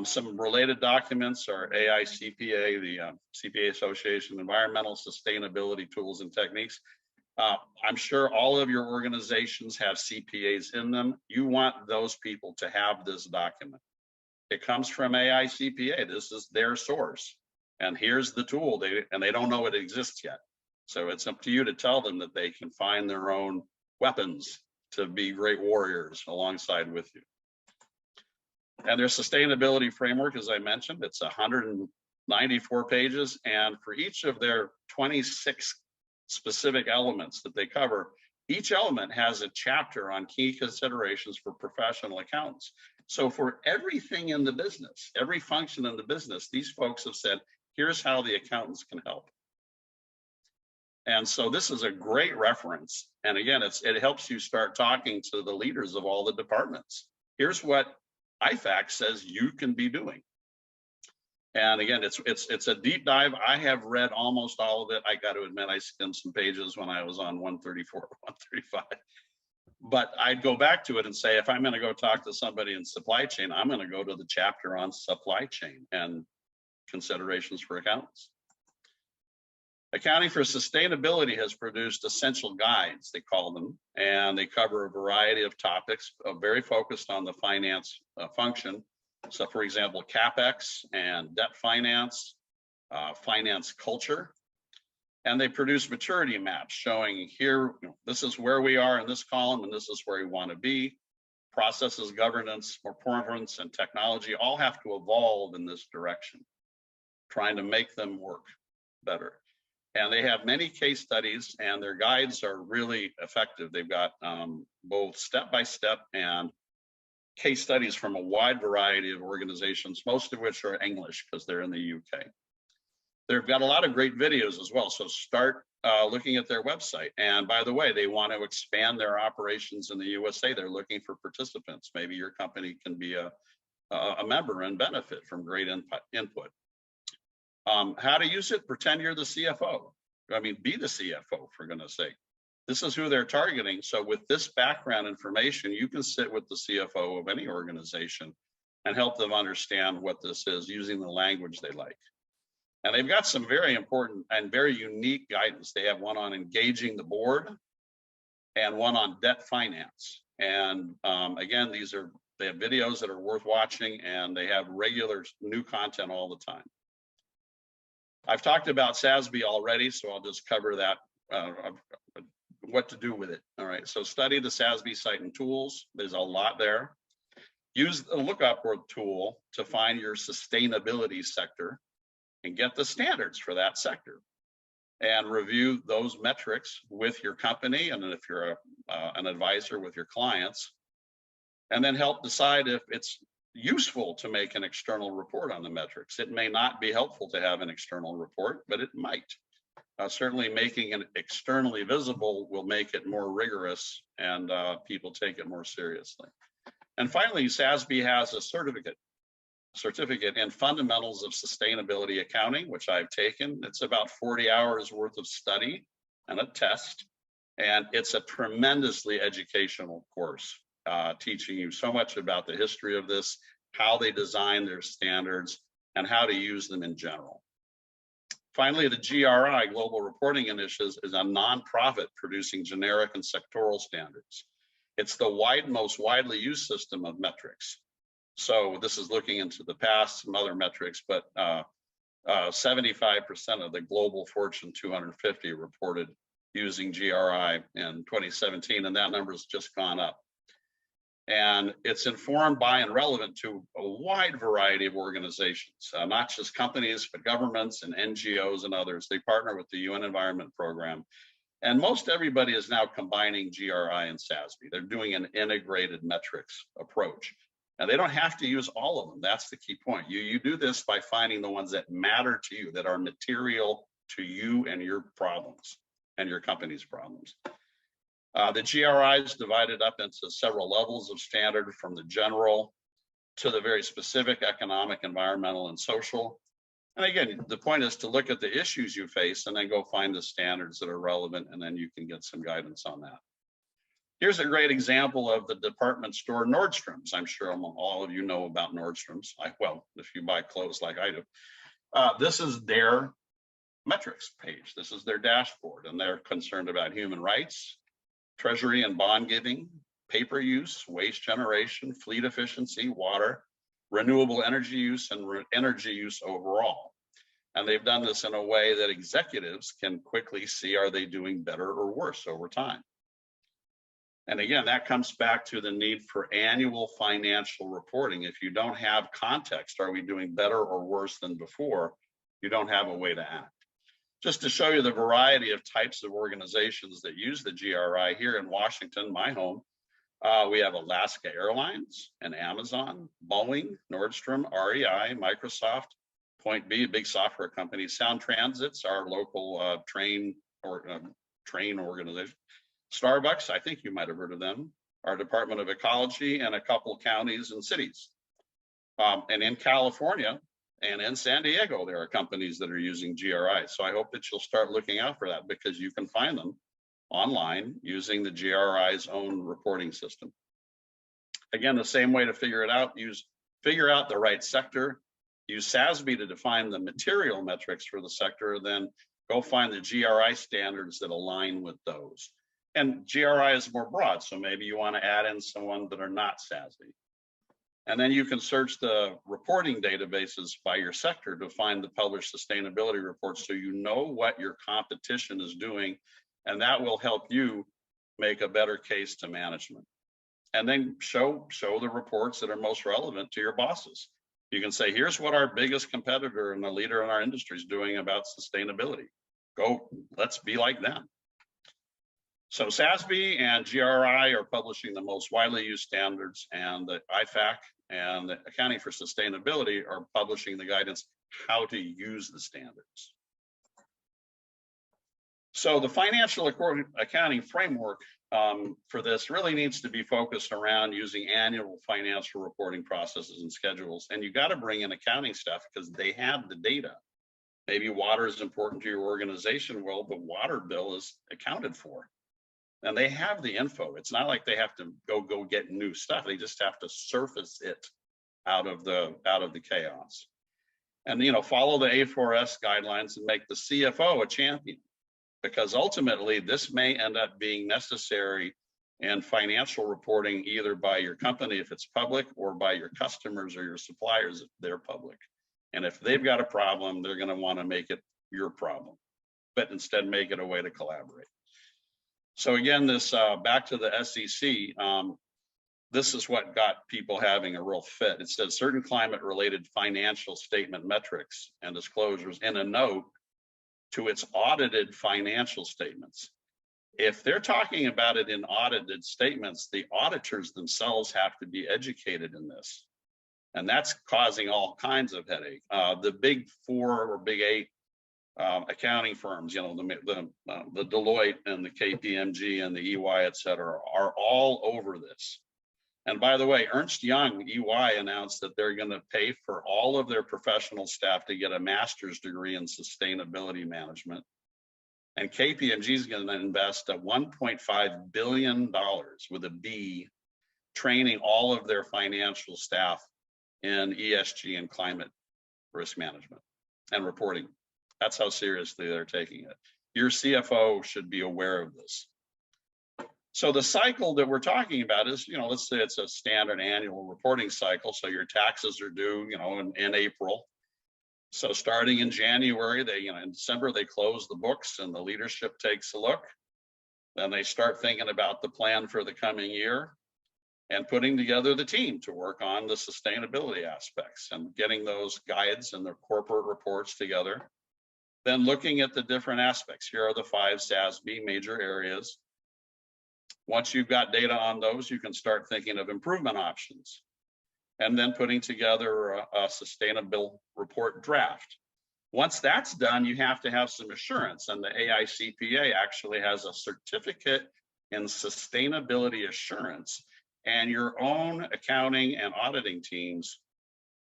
Some related documents are AICPA, the CPA Association, Environmental Sustainability Tools and Techniques. I'm sure all of your organizations have CPAs in them. You want those people to have this document. It comes from AICPA. This is their source. And here's the tool. They don't know it exists yet. So it's up to you to tell them that they can find their own weapons to be great warriors alongside with you. And their sustainability framework, as I mentioned, it's 194 pages. And for each of their 26 specific elements that they cover, each element has a chapter on key considerations for professional accountants. So for everything in the business, every function in the business, these folks have said, here's how the accountants can help. And so this is a great reference. And again, it helps you start talking to the leaders of all the departments. Here's what IFAC says you can be doing. And again, it's a deep dive. I have read almost all of it. I got to admit, I skimmed some pages when I was on 134, 135. But I'd go back to it and say, if I'm going to go talk to somebody in supply chain, I'm going to go to the chapter on supply chain and considerations for accountants. Accounting for Sustainability has produced essential guides, they call them, and they cover a variety of topics, very focused on the finance function. So for example, CapEx and debt finance, finance culture, and they produce maturity maps showing here, this is where we are in this column and this is where we want to be. Processes, governance, performance, and technology all have to evolve in this direction, trying to make them work better. And they have many case studies, and their guides are really effective. They've got both step-by-step and case studies from a wide variety of organizations, most of which are English because they're in the UK. They've got a lot of great videos as well. So start looking at their website. And by the way, they want to expand their operations in the USA. They're looking for participants. Maybe your company can be a member and benefit from great input. How to use it? Pretend you're the CFO. I mean, be the CFO, for goodness sake. This is who they're targeting. So with this background information, you can sit with the CFO of any organization and help them understand what this is using the language they like. And they've got some very important and very unique guidance. They have one on engaging the board and one on debt finance. And again, they have videos that are worth watching, and they have regular new content all the time. I've talked about SASB already, so I'll just cover that, what to do with it. All right, so study the SASB site and tools. There's a lot there. Use the lookup tool to find your sustainability sector and get the standards for that sector. And review those metrics with your company, and if you're an advisor, with your clients. And then help decide if it's useful to make an external report on the metrics. It may not be helpful to have an external report, but it might. Certainly making it externally visible will make it more rigorous, and people take it more seriously. And finally, SASB has a certificate in fundamentals of sustainability accounting, which I've taken. It's about 40 hours worth of study and a test. And it's a tremendously educational course, teaching you so much about the history of this, how they design their standards, and how to use them in general. Finally, the GRI, Global Reporting Initiative, is a nonprofit producing generic and sectoral standards. It's the most widely used system of metrics. So this is looking into the past, some other metrics, but 75% of the global Fortune 250 reported using GRI in 2017, and that number has just gone up. And it's informed by and relevant to a wide variety of organizations, not just companies, but governments and NGOs and others. They partner with the UN Environment Program. And most everybody is now combining GRI and SASB. They're doing an integrated metrics approach. And they don't have to use all of them. That's the key point. You do this by finding the ones that matter to you, that are material to you and your problems and your company's problems. The GRI is divided up into several levels of standard, from the general to the very specific economic, environmental, and social. And again, the point is to look at the issues you face and then go find the standards that are relevant, and then you can get some guidance on that. Here's a great example of the department store Nordstrom's. I'm sure all of you know about Nordstrom's. Well, if you buy clothes like I do. This is their metrics page. This is their dashboard, and they're concerned about human rights, treasury and bond giving, paper use, waste generation, fleet efficiency, water, renewable energy use, and energy use overall. And they've done this in a way that executives can quickly see, are they doing better or worse over time? And again, that comes back to the need for annual financial reporting. If you don't have context, are we doing better or worse than before? You don't have a way to act. Just to show you the variety of types of organizations that use the GRI here in Washington, my home, we have Alaska Airlines and Amazon, Boeing, Nordstrom, REI, Microsoft, Point B, a big software company, Sound Transit's our local train organization, Starbucks, I think you might have heard of them, our Department of Ecology, and a couple counties and cities. And in California, And in San Diego, there are companies that are using GRI. So I hope that you'll start looking out for that, because you can find them online using the GRI's own reporting system. Again, the same way to figure it out, figure out the right sector, use SASB to define the material metrics for the sector, then go find the GRI standards that align with those. And GRI is more broad, so maybe you want to add in someone that are not SASB. And then you can search the reporting databases by your sector to find the published sustainability reports, so you know what your competition is doing, and that will help you make a better case to management. And then show the reports that are most relevant to your bosses. You can say, here's what our biggest competitor and the leader in our industry is doing about sustainability. Go, let's be like them. So SASB and GRI are publishing the most widely used standards, and the IFAC and the Accounting for Sustainability are publishing the guidance how to use the standards. So the financial accounting framework for this really needs to be focused around using annual financial reporting processes and schedules. And you got to bring in accounting staff because they have the data. Maybe water is important to your organization. Well, the water bill is accounted for, and they have the info. It's not like they have to go get new stuff. They just have to surface it out of the chaos. And follow the A4S guidelines and make the CFO a champion, because ultimately this may end up being necessary in financial reporting, either by your company if it's public, or by your customers or your suppliers if they're public. And if they've got a problem, they're going to want to make it your problem, but instead make it a way to collaborate. So again, this back to the SEC, this is what got people having a real fit. It says certain climate-related financial statement metrics and disclosures in a note to its audited financial statements. If they're talking about it in audited statements, the auditors themselves have to be educated in this. And that's causing all kinds of headache. The big four or big eight accounting firms, the Deloitte and the KPMG and the EY, et cetera, are all over this. And by the way, Ernst Young, EY, announced that they're going to pay for all of their professional staff to get a master's degree in sustainability management. And KPMG is going to invest $1.5 billion with a B, training all of their financial staff in ESG and climate risk management and reporting. That's how seriously they're taking it. Your CFO should be aware of this. So the cycle that we're talking about is, let's say it's a standard annual reporting cycle. So your taxes are due, in April. So starting in January, in December, they close the books and the leadership takes a look. Then they start thinking about the plan for the coming year and putting together the team to work on the sustainability aspects and getting those guides and their corporate reports together. Then looking at the different aspects. Here are the 5 SASB major areas. Once you've got data on those, you can start thinking of improvement options, and then putting together a sustainable report draft. Once that's done, you have to have some assurance, and the AICPA actually has a certificate in sustainability assurance, and your own accounting and auditing teams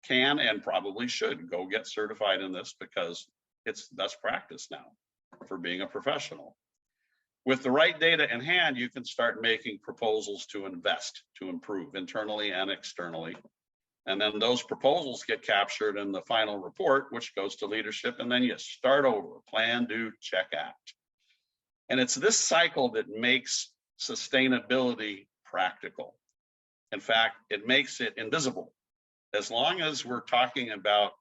can and probably should go get certified in this, because it's best practice now for being a professional. With the right data in hand, you can start making proposals to invest, to improve internally and externally. And then those proposals get captured in the final report, which goes to leadership. And then you start over, plan, do, check, act. And it's this cycle that makes sustainability practical. In fact, it makes it invisible. As long as we're talking about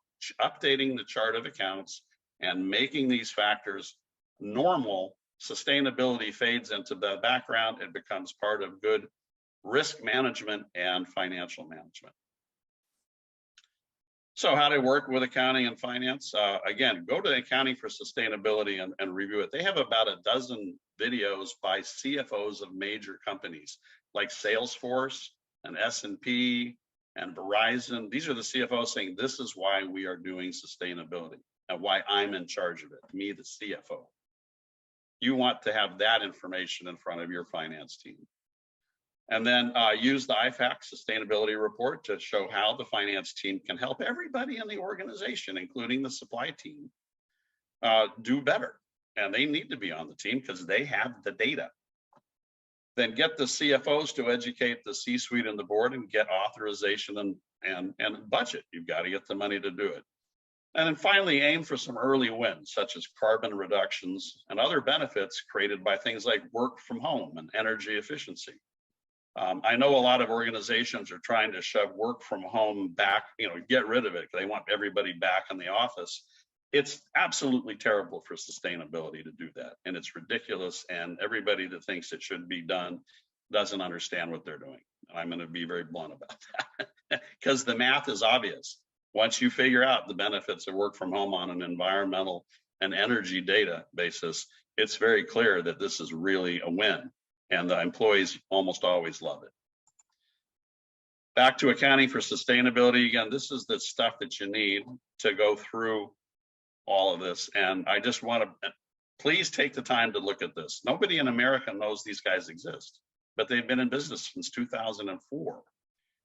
updating the chart of accounts and making these factors normal, sustainability fades into the background and becomes part of good risk management and financial management. So how to work with accounting and finance? Again, go to Accounting for Sustainability and review it. They have about a dozen videos by CFOs of major companies like Salesforce and S&P and Verizon. These are the CFOs saying, this is why we are doing sustainability and why I'm in charge of it, me, the CFO. You want to have that information in front of your finance team. And then use the IFAC sustainability report to show how the finance team can help everybody in the organization, including the supply team, do better. And they need to be on the team because they have the data. Then get the CFOs to educate the C-suite and the board and get authorization and budget. You've got to get the money to do it. And then finally, aim for some early wins, such as carbon reductions and other benefits created by things like work from home and energy efficiency. I know a lot of organizations are trying to shove work from home back, get rid of it. They want everybody back in the office. It's absolutely terrible for sustainability to do that. And it's ridiculous. And everybody that thinks it should be done doesn't understand what they're doing. I'm going to be very blunt about that because the math is obvious. Once you figure out the benefits of work from home on an environmental and energy data basis, it's very clear that this is really a win. And the employees almost always love it. Back to accounting for sustainability. Again, this is the stuff that you need to go through all of this. And I just want to please take the time to look at this. Nobody in America knows these guys exist, but they've been in business since 2004.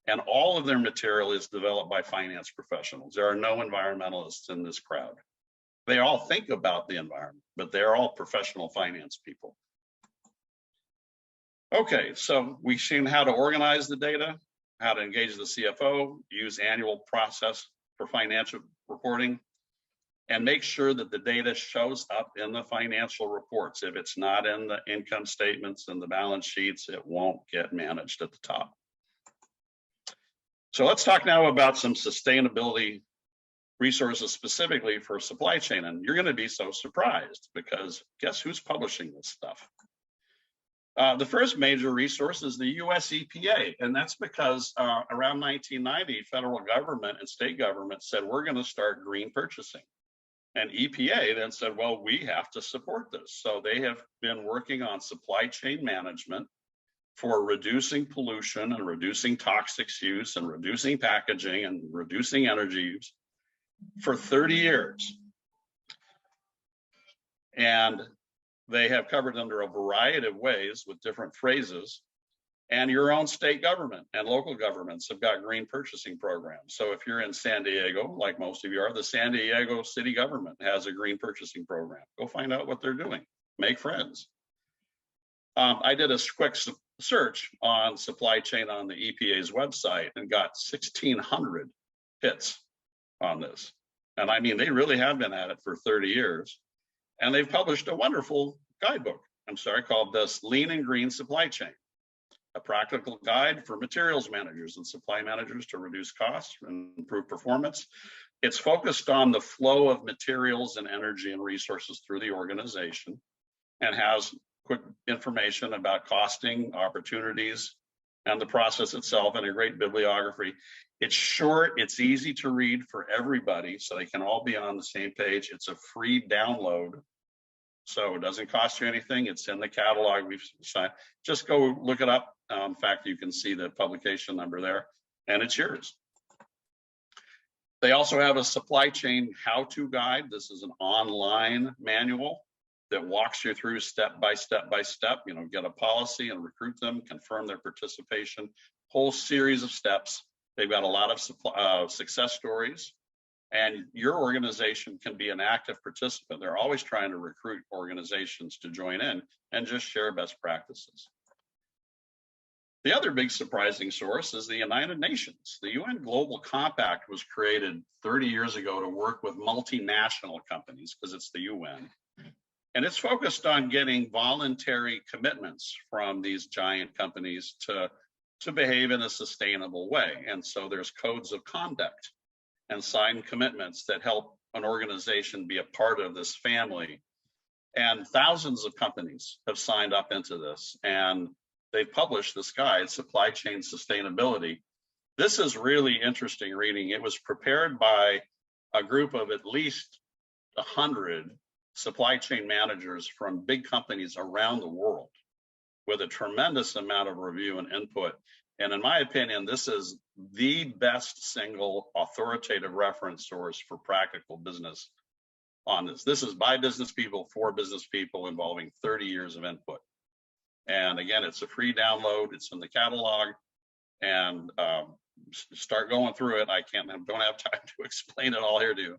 And all of their material is developed by finance professionals. There are no environmentalists in this crowd. They all think about the environment, but they're all professional finance people. Okay, so we've seen how to organize the data, how to engage the CFO, use annual process for financial reporting, and make sure that the data shows up in the financial reports. If it's not in the income statements and the balance sheets, it won't get managed at the top. So let's talk now about some sustainability resources specifically for supply chain. And you're going to be so surprised because guess who's publishing this stuff? The first major resource is the US EPA, and that's because around 1990, federal government and state government said, we're going to start green purchasing. And EPA then said, well, we have to support this. So they have been working on supply chain management for reducing pollution and reducing toxics use and reducing packaging and reducing energy use for 30 years. And they have covered under a variety of ways with different phrases. And your own state government and local governments have got green purchasing programs. So if you're in San Diego, like most of you are, the San Diego city government has a green purchasing program. Go find out what they're doing. Make friends. I did a quick search on supply chain on the EPA's website and got 1,600 hits on this. And I mean, they really have been at it for 30 years. And they've published a wonderful guidebook, called this Lean and Green Supply Chain, a practical guide for materials managers and supply managers to reduce costs and improve performance. It's focused on the flow of materials and energy and resources through the organization and has quick information about costing, opportunities, and the process itself, and a great bibliography. It's short, it's easy to read for everybody, so they can all be on the same page. It's a free download, so it doesn't cost you anything. It's in the catalog we've signed. Just go look it up. In fact, you can see the publication number there, and it's yours. They also have a supply chain how-to guide. This is an online manual that walks you through step by step by step, get a policy and recruit them, confirm their participation, whole series of steps. They've got a lot of success stories, and your organization can be an active participant. They're always trying to recruit organizations to join in and just share best practices. The other big surprising source is the United Nations. The UN Global Compact was created 30 years ago to work with multinational companies because it's the UN. And it's focused on getting voluntary commitments from these giant companies to behave in a sustainable way. And so there's codes of conduct and signed commitments that help an organization be a part of this family. And thousands of companies have signed up into this. And they've published this guide, Supply Chain Sustainability. This is really interesting reading. It was prepared by a group of at least 100 supply chain managers from big companies around the world with a tremendous amount of review and input. And in my opinion, this is the best single authoritative reference source for practical business on this. This is by business people for business people involving 30 years of input. And again, it's a free download. It's in the catalog, and start going through it. Don't have time to explain it all here to you.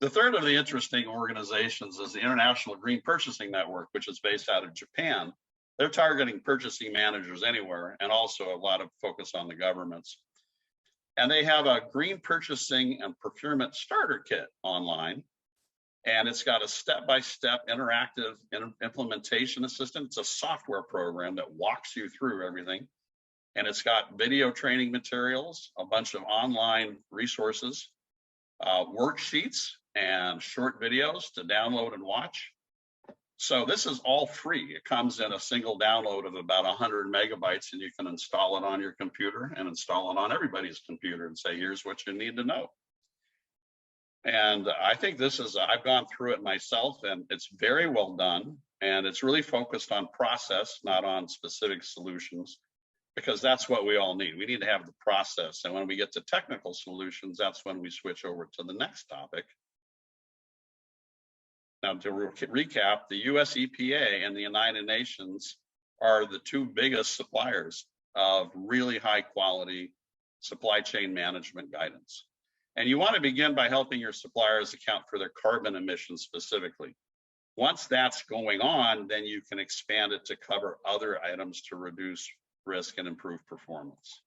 The third of the interesting organizations is the International Green Purchasing Network, which is based out of Japan. They're targeting purchasing managers anywhere, and also a lot of focus on the governments. And they have a green purchasing and procurement starter kit online. And it's got a step-by-step interactive implementation assistant. It's a software program that walks you through everything. And it's got video training materials, a bunch of online resources, worksheets, and short videos to download and watch. So this is all free. It comes in a single download of about 100 megabytes, and you can install it on your computer and install it on everybody's computer and say, here's what you need to know. And I think this is, I've gone through it myself, and it's very well done. And it's really focused on process, not on specific solutions, because that's what we all need. We need to have the process. And when we get to technical solutions, that's when we switch over to the next topic. Now, to recap, the US EPA and the United Nations are the two biggest suppliers of really high quality supply chain management guidance. And you want to begin by helping your suppliers account for their carbon emissions specifically. Once that's going on, then you can expand it to cover other items to reduce risk and improve performance.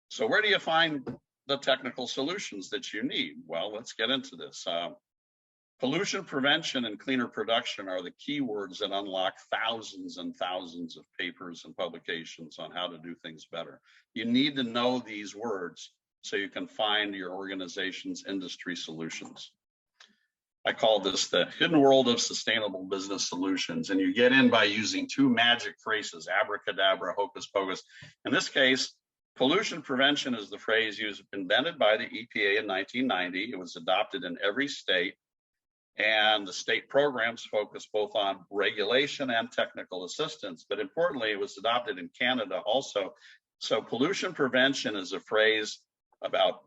So where do you find the technical solutions that you need? Well, let's get into this. Pollution prevention and cleaner production are the keywords that unlock thousands and thousands of papers and publications on how to do things better. You need to know these words so you can find your organization's industry solutions. I call this the hidden world of sustainable business solutions. And you get in by using two magic phrases, abracadabra, hocus pocus. In this case, pollution prevention is the phrase invented by the EPA in 1990. It was adopted in every state. And the state programs focus both on regulation and technical assistance. But importantly, it was adopted in Canada also. So pollution prevention is a phrase about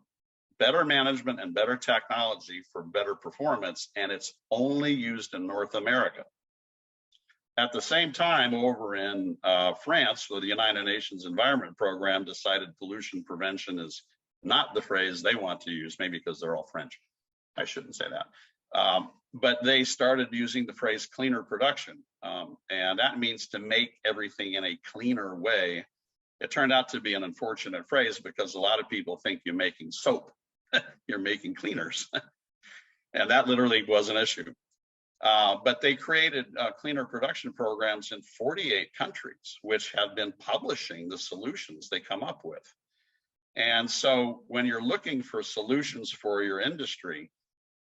better management and better technology for better performance, and it's only used in North America. At the same time, over in France, where the United Nations Environment Program decided pollution prevention is not the phrase they want to use, maybe because they're all French. I shouldn't say that. But they started using the phrase cleaner production, and that means to make everything in a cleaner way. It turned out to be an unfortunate phrase because a lot of people think you're making soap. You're making cleaners. And that literally was an issue. But they created cleaner production programs in 48 countries, which have been publishing the solutions they come up with. And so when you're looking for solutions for your industry,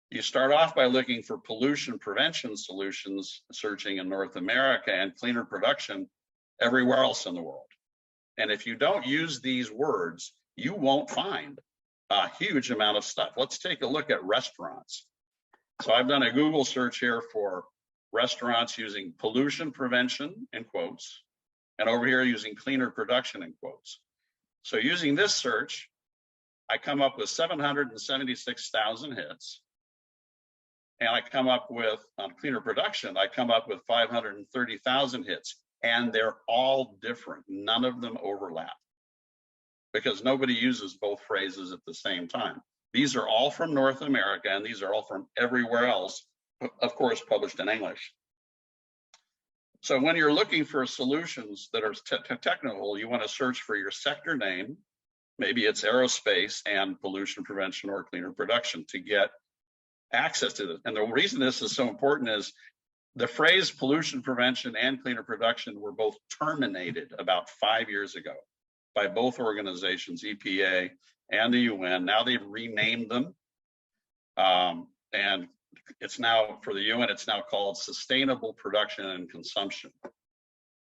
you start off by looking for pollution prevention solutions, searching in North America, and cleaner production everywhere else in the world. And if you don't use these words, you won't find a huge amount of stuff. Let's take a look at restaurants. So I've done a Google search here for restaurants using pollution prevention in quotes, and over here using cleaner production in quotes. So using this search, I come up with 776,000 hits. And I come up with, on cleaner production, I come up with 530,000 hits. And they're all different. None of them overlap because nobody uses both phrases at the same time. These are all from North America, and these are all from everywhere else, of course, published in English. So when you're looking for solutions that are technical, you want to search for your sector name. Maybe it's aerospace and pollution prevention or cleaner production to get access to this. And the reason this is so important is the phrase pollution prevention and cleaner production were both terminated about 5 years ago by both organizations, EPA and the UN. Now they've renamed them. And it's now, for the UN, it's now called sustainable production and consumption.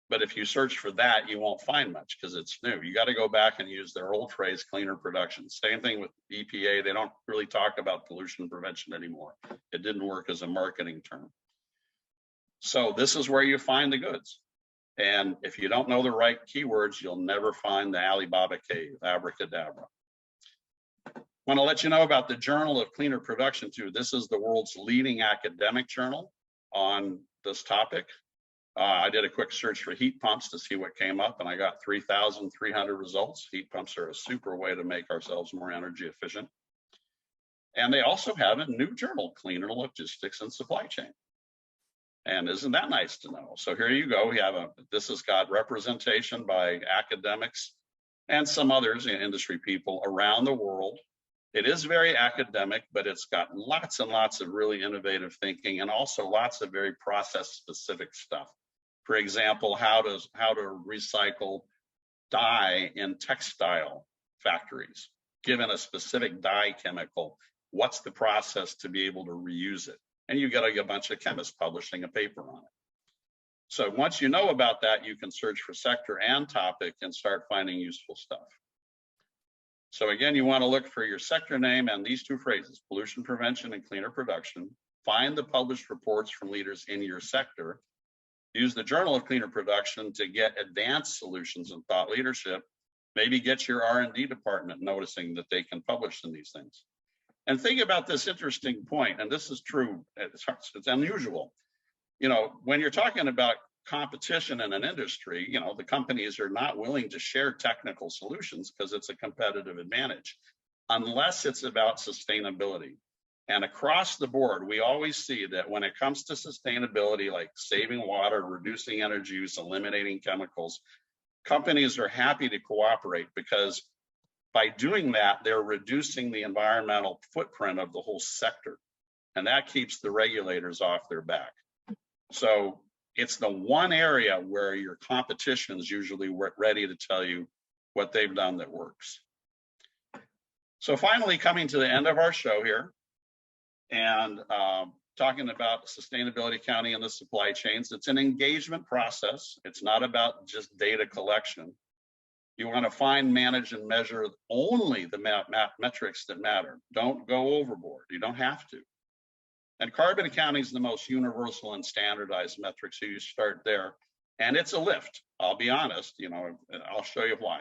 But if you search for that, you won't find much because it's new. You got to go back and use their old phrase, cleaner production. Same thing with EPA. They don't really talk about pollution prevention anymore. It didn't work as a marketing term. So this is where you find the goods. And if you don't know the right keywords, you'll never find the Alibaba cave, abracadabra. I want to let you know about the Journal of Cleaner Production too. This is the world's leading academic journal on this topic. I did a quick search for heat pumps to see what came up, and I got 3,300 results. Heat pumps are a super way to make ourselves more energy efficient. And they also have a new journal, Cleaner Logistics and Supply Chain. And isn't that nice to know? So here you go. We have this has got representation by academics and some others, industry people around the world. It is very academic, but it's got lots and lots of really innovative thinking, and also lots of very process specific stuff. For example, how to recycle dye in textile factories. Given a specific dye chemical, what's the process to be able to reuse it? And you get a bunch of chemists publishing a paper on it. So once you know about that, you can search for sector and topic and start finding useful stuff. So again, you want to look for your sector name and these two phrases, pollution prevention and cleaner production. Find the published reports from leaders in your sector. Use the Journal of Cleaner Production to get advanced solutions and thought leadership. Maybe get your R&D department noticing that they can publish in these things. And think about this interesting point, and this is true, it's unusual. You know, when you're talking about competition in an industry, you know, the companies are not willing to share technical solutions because it's a competitive advantage, unless it's about sustainability. And across the board, we always see that when it comes to sustainability, like saving water, reducing energy use, eliminating chemicals, companies are happy to cooperate because by doing that, they're reducing the environmental footprint of the whole sector. And that keeps the regulators off their back. So it's the one area where your competition is usually ready to tell you what they've done that works. So finally, coming to the end of our show here, and talking about sustainability accounting and the supply chains, it's an engagement process. It's not about just data collection. You want to find, manage, and measure only the metrics that matter. Don't go overboard. You don't have to. And carbon accounting is the most universal and standardized metric, so you start there. And it's a lift, I'll be honest, you know, I'll show you why.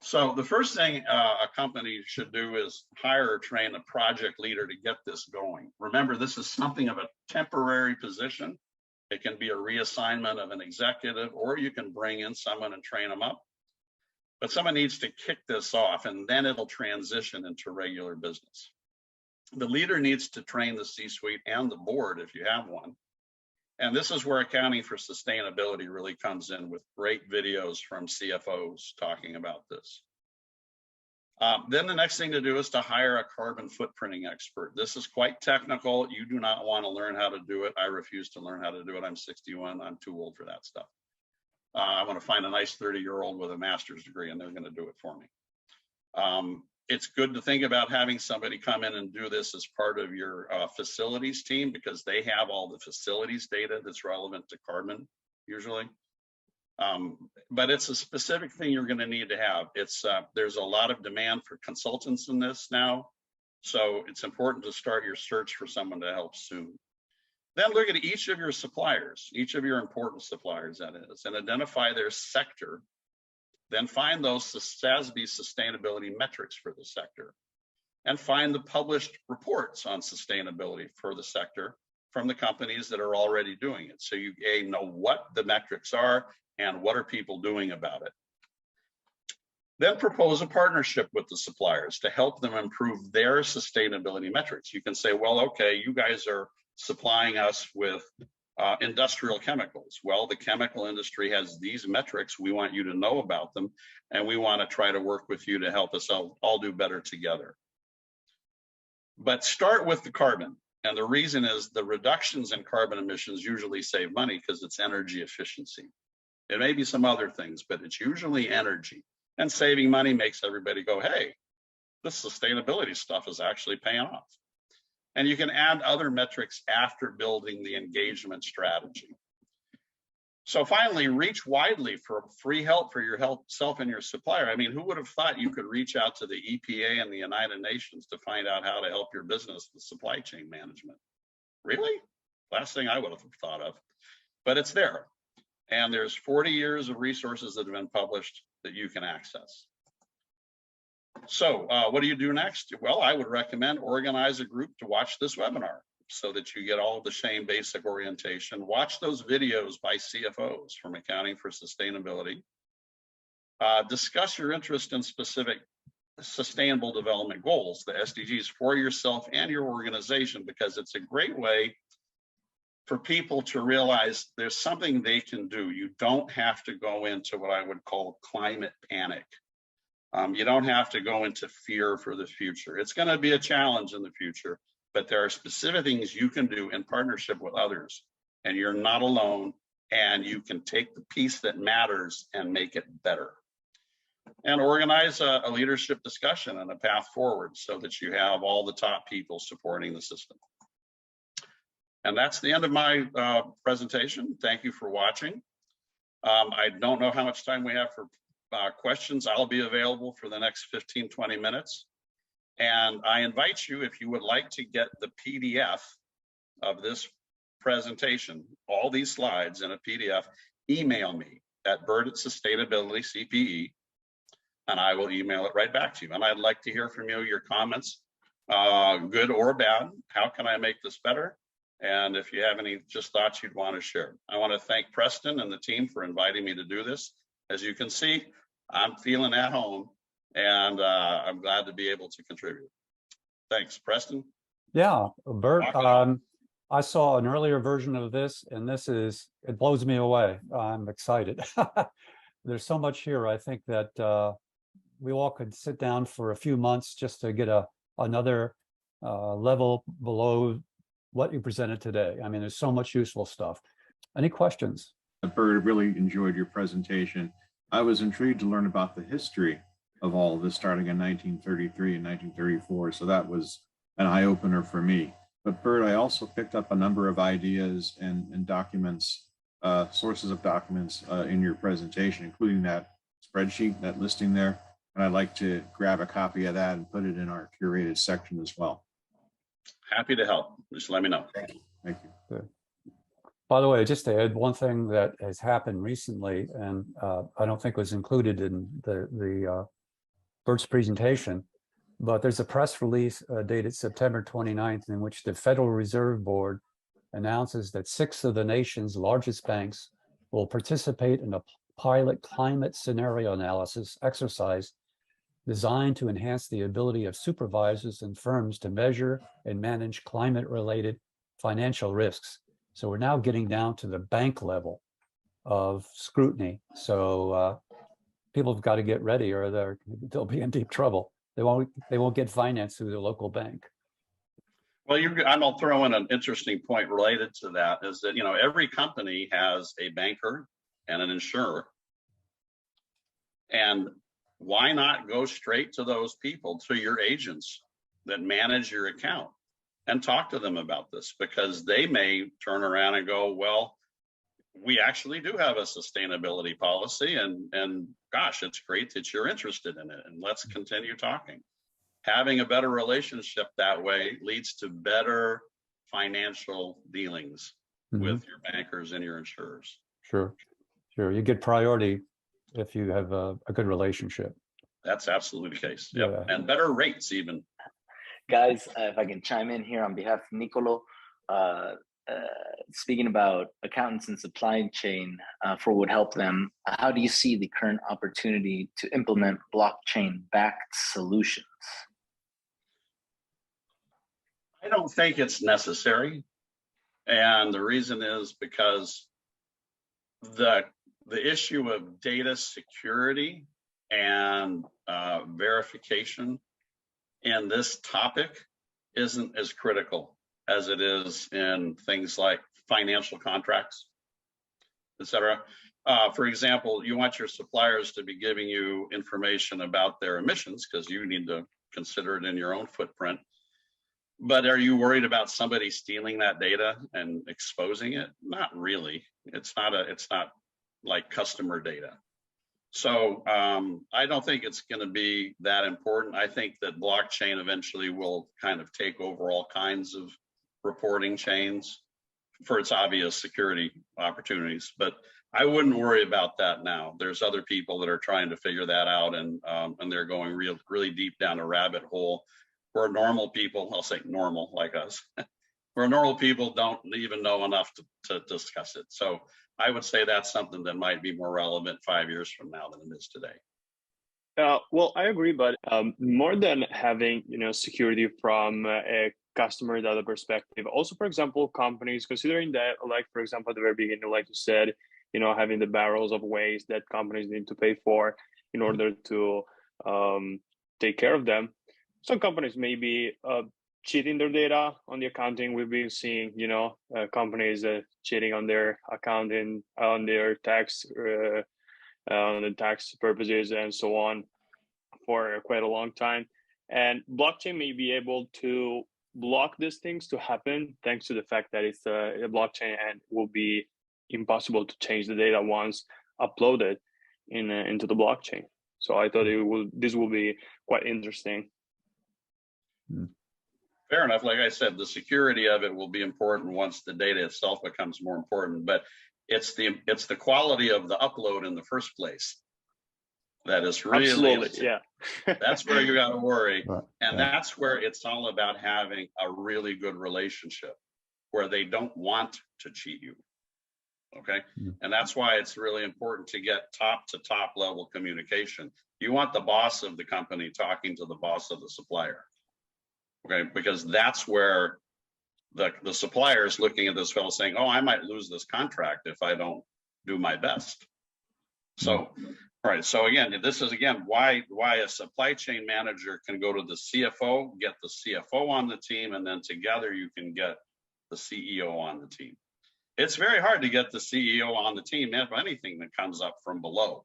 So the first thing a company should do is hire or train a project leader to get this going. Remember, this is something of a temporary position. It can be a reassignment of an executive, or you can bring in someone and train them up. But someone needs to kick this off, and then it'll transition into regular business. The leader needs to train the C-suite and the board if you have one. And this is where accounting for sustainability really comes in, with great videos from CFOs talking about this. Then the next thing to do is to hire a carbon footprinting expert. This is quite technical. You do not want to learn how to do it. I refuse to learn how to do it. I'm 61. I'm too old for that stuff. I want to find a nice 30-year-old with a master's degree, and they're going to do it for me. It's good to think about having somebody come in and do this as part of your facilities team, because they have all the facilities data that's relevant to carbon usually. But it's a specific thing you're going to need to have. There's a lot of demand for consultants in this now, so it's important to start your search for someone to help soon. Then look at each of your suppliers, each of your important suppliers, that is, and identify their sector. Then find those SASB sustainability metrics for the sector, and find the published reports on sustainability for the sector from the companies that are already doing it. So you know what the metrics are and what are people doing about it. Then propose a partnership with the suppliers to help them improve their sustainability metrics. You can say, well, okay, you guys are supplying us with industrial chemicals. Well, the chemical industry has these metrics. We want you to know about them, and we want to try to work with you to help us all do better together. But start with the carbon. And the reason is the reductions in carbon emissions usually save money because it's energy efficiency. It may be some other things, but it's usually energy. And saving money makes everybody go, hey, this sustainability stuff is actually paying off. And you can add other metrics after building the engagement strategy. So finally, reach widely for free help for yourself and your supplier. I mean, who would have thought you could reach out to the EPA and the United Nations to find out how to help your business with supply chain management? Really? Last thing I would have thought of, but it's there. And there's 40 years of resources that have been published that you can access. So what do you do next? Well, I would recommend organize a group to watch this webinar. so that you get all of the same basic orientation. Watch those videos by CFOs from Accounting for Sustainability. Discuss your interest in specific sustainable development goals, the SDGs, for yourself and your organization, because it's a great way for people to realize there's something they can do. You don't have to go into what I would call climate panic. You don't have to go into fear for the future. It's going to be a challenge in the future, but there are specific things you can do in partnership with others, and you're not alone, and you can take the piece that matters and make it better. And organize a leadership discussion and a path forward so that you have all the top people supporting the system. And that's the end of my presentation. Thank you for watching. I don't know how much time we have for questions. I'll be available for the next 15, 20 minutes. And I invite you, if you would like to get the PDF of this presentation, all these slides in a PDF, email me at bird@sustainability.cpe, and I will email it right back to you. And I'd like to hear from you, your comments, good or bad. How can I make this better? And if you have any just thoughts you'd want to share. I want to thank Preston and the team for inviting me to do this. As you can see, I'm feeling at home, and I'm glad to be able to contribute. Thanks, Preston.
Yeah, Bert, I saw an earlier version of this, and it blows me away. I'm excited. There's so much here. I think that we all could sit down for a few months just to get another level below what you presented today. I mean, there's so much useful stuff. Any questions?
Bert, really enjoyed your presentation. I was intrigued to learn about the history of all of this starting in 1933 and 1934. So that was an eye-opener for me. But Bert, I also picked up a number of ideas and documents, sources of documents in your presentation, including that spreadsheet, that listing there. And I'd like to grab a copy of that and put it in our curated section as well.
Happy to help. Just let me know.
Thank you. Thank you.
Good. By the way, just to add one thing that has happened recently, and I don't think was included in the Bert's presentation, but there's a press release dated September 29th in which the Federal Reserve Board announces that 6 of the nation's largest banks will participate in a pilot climate scenario analysis exercise designed to enhance the ability of supervisors and firms to measure and manage climate-related financial risks. So we're now getting down to the bank level of scrutiny. So people have got to get ready, or they'll be in deep trouble. They won't get financed through their local bank.
Well, I'll throw in an interesting point related to that, is that every company has a banker and an insurer, and why not go straight to those people, to your agents that manage your account, and talk to them about this? Because they may turn around and go, well, we actually do have a sustainability policy, and gosh, it's great that you're interested in it, and let's continue talking. Having a better relationship that way leads to better financial dealings with your bankers and your insurers.
Sure. You get priority if you have a good relationship.
That's absolutely the case. Yep. Yeah. And better rates even.
Guys, if I can chime in here on behalf of Nicolo, speaking about accountants and supply chain for what would help them, how do you see the current opportunity to implement blockchain-backed solutions?
I don't think it's necessary. And the reason is because the issue of data security and verification in this topic isn't as critical as it is in things like financial contracts, et cetera. For example, you want your suppliers to be giving you information about their emissions because you need to consider it in your own footprint. But are you worried about somebody stealing that data and exposing it? Not really. It's not like customer data. So I don't think it's going to be that important. I think that blockchain eventually will kind of take over all kinds of reporting chains for its obvious security opportunities. But I wouldn't worry about that now. There's other people that are trying to figure that out, and they're going really deep down a rabbit hole where normal people, I'll say normal like us, where normal people don't even know enough to discuss it. So I would say that's something that might be more relevant 5 years from now than it is today.
Well, I agree, but more than having security from a customer data perspective, also, for example, companies considering that, like for example, at the very beginning, like you said, having the barrels of waste that companies need to pay for in order to take care of them. Some companies may be cheating their data on the accounting. We've been seeing, companies cheating on their accounting, on their tax, on the tax purposes and so on for quite a long time. And blockchain may be able to block these things to happen thanks to the fact that it's a blockchain and will be impossible to change the data once uploaded into the blockchain. So I thought this will be quite interesting.
Fair enough. Like I said, the security of it will be important once the data itself becomes more important, but it's the quality of the upload in the first place that is really,
absolutely, yeah.
That's where you got to worry.
Right.
And that's where it's all about having a really good relationship where they don't want to cheat you. Okay. And that's why it's really important to get top to top level communication. You want the boss of the company talking to the boss of the supplier. Okay. Because that's where the supplier is looking at this fellow saying, oh, I might lose this contract if I don't do my best. So, right. So again, this is why a supply chain manager can go to the CFO, get the CFO on the team, and then together you can get the CEO on the team. It's very hard to get the CEO on the team if anything that comes up from below.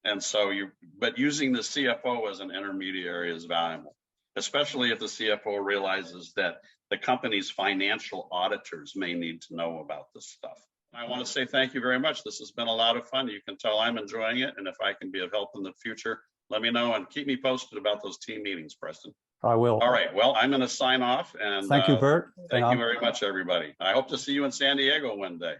And so but using the CFO as an intermediary is valuable, especially if the CFO realizes that the company's financial auditors may need to know about this stuff. I want to say thank you very much. This has been a lot of fun. You can tell I'm enjoying it. And if I can be of help in the future, let me know and keep me posted about those team meetings, Preston.
I will.
All right. Well, I'm going to sign off. And
Thank you, Bert.
Thank you very much, everybody. I hope to see you in San Diego one day.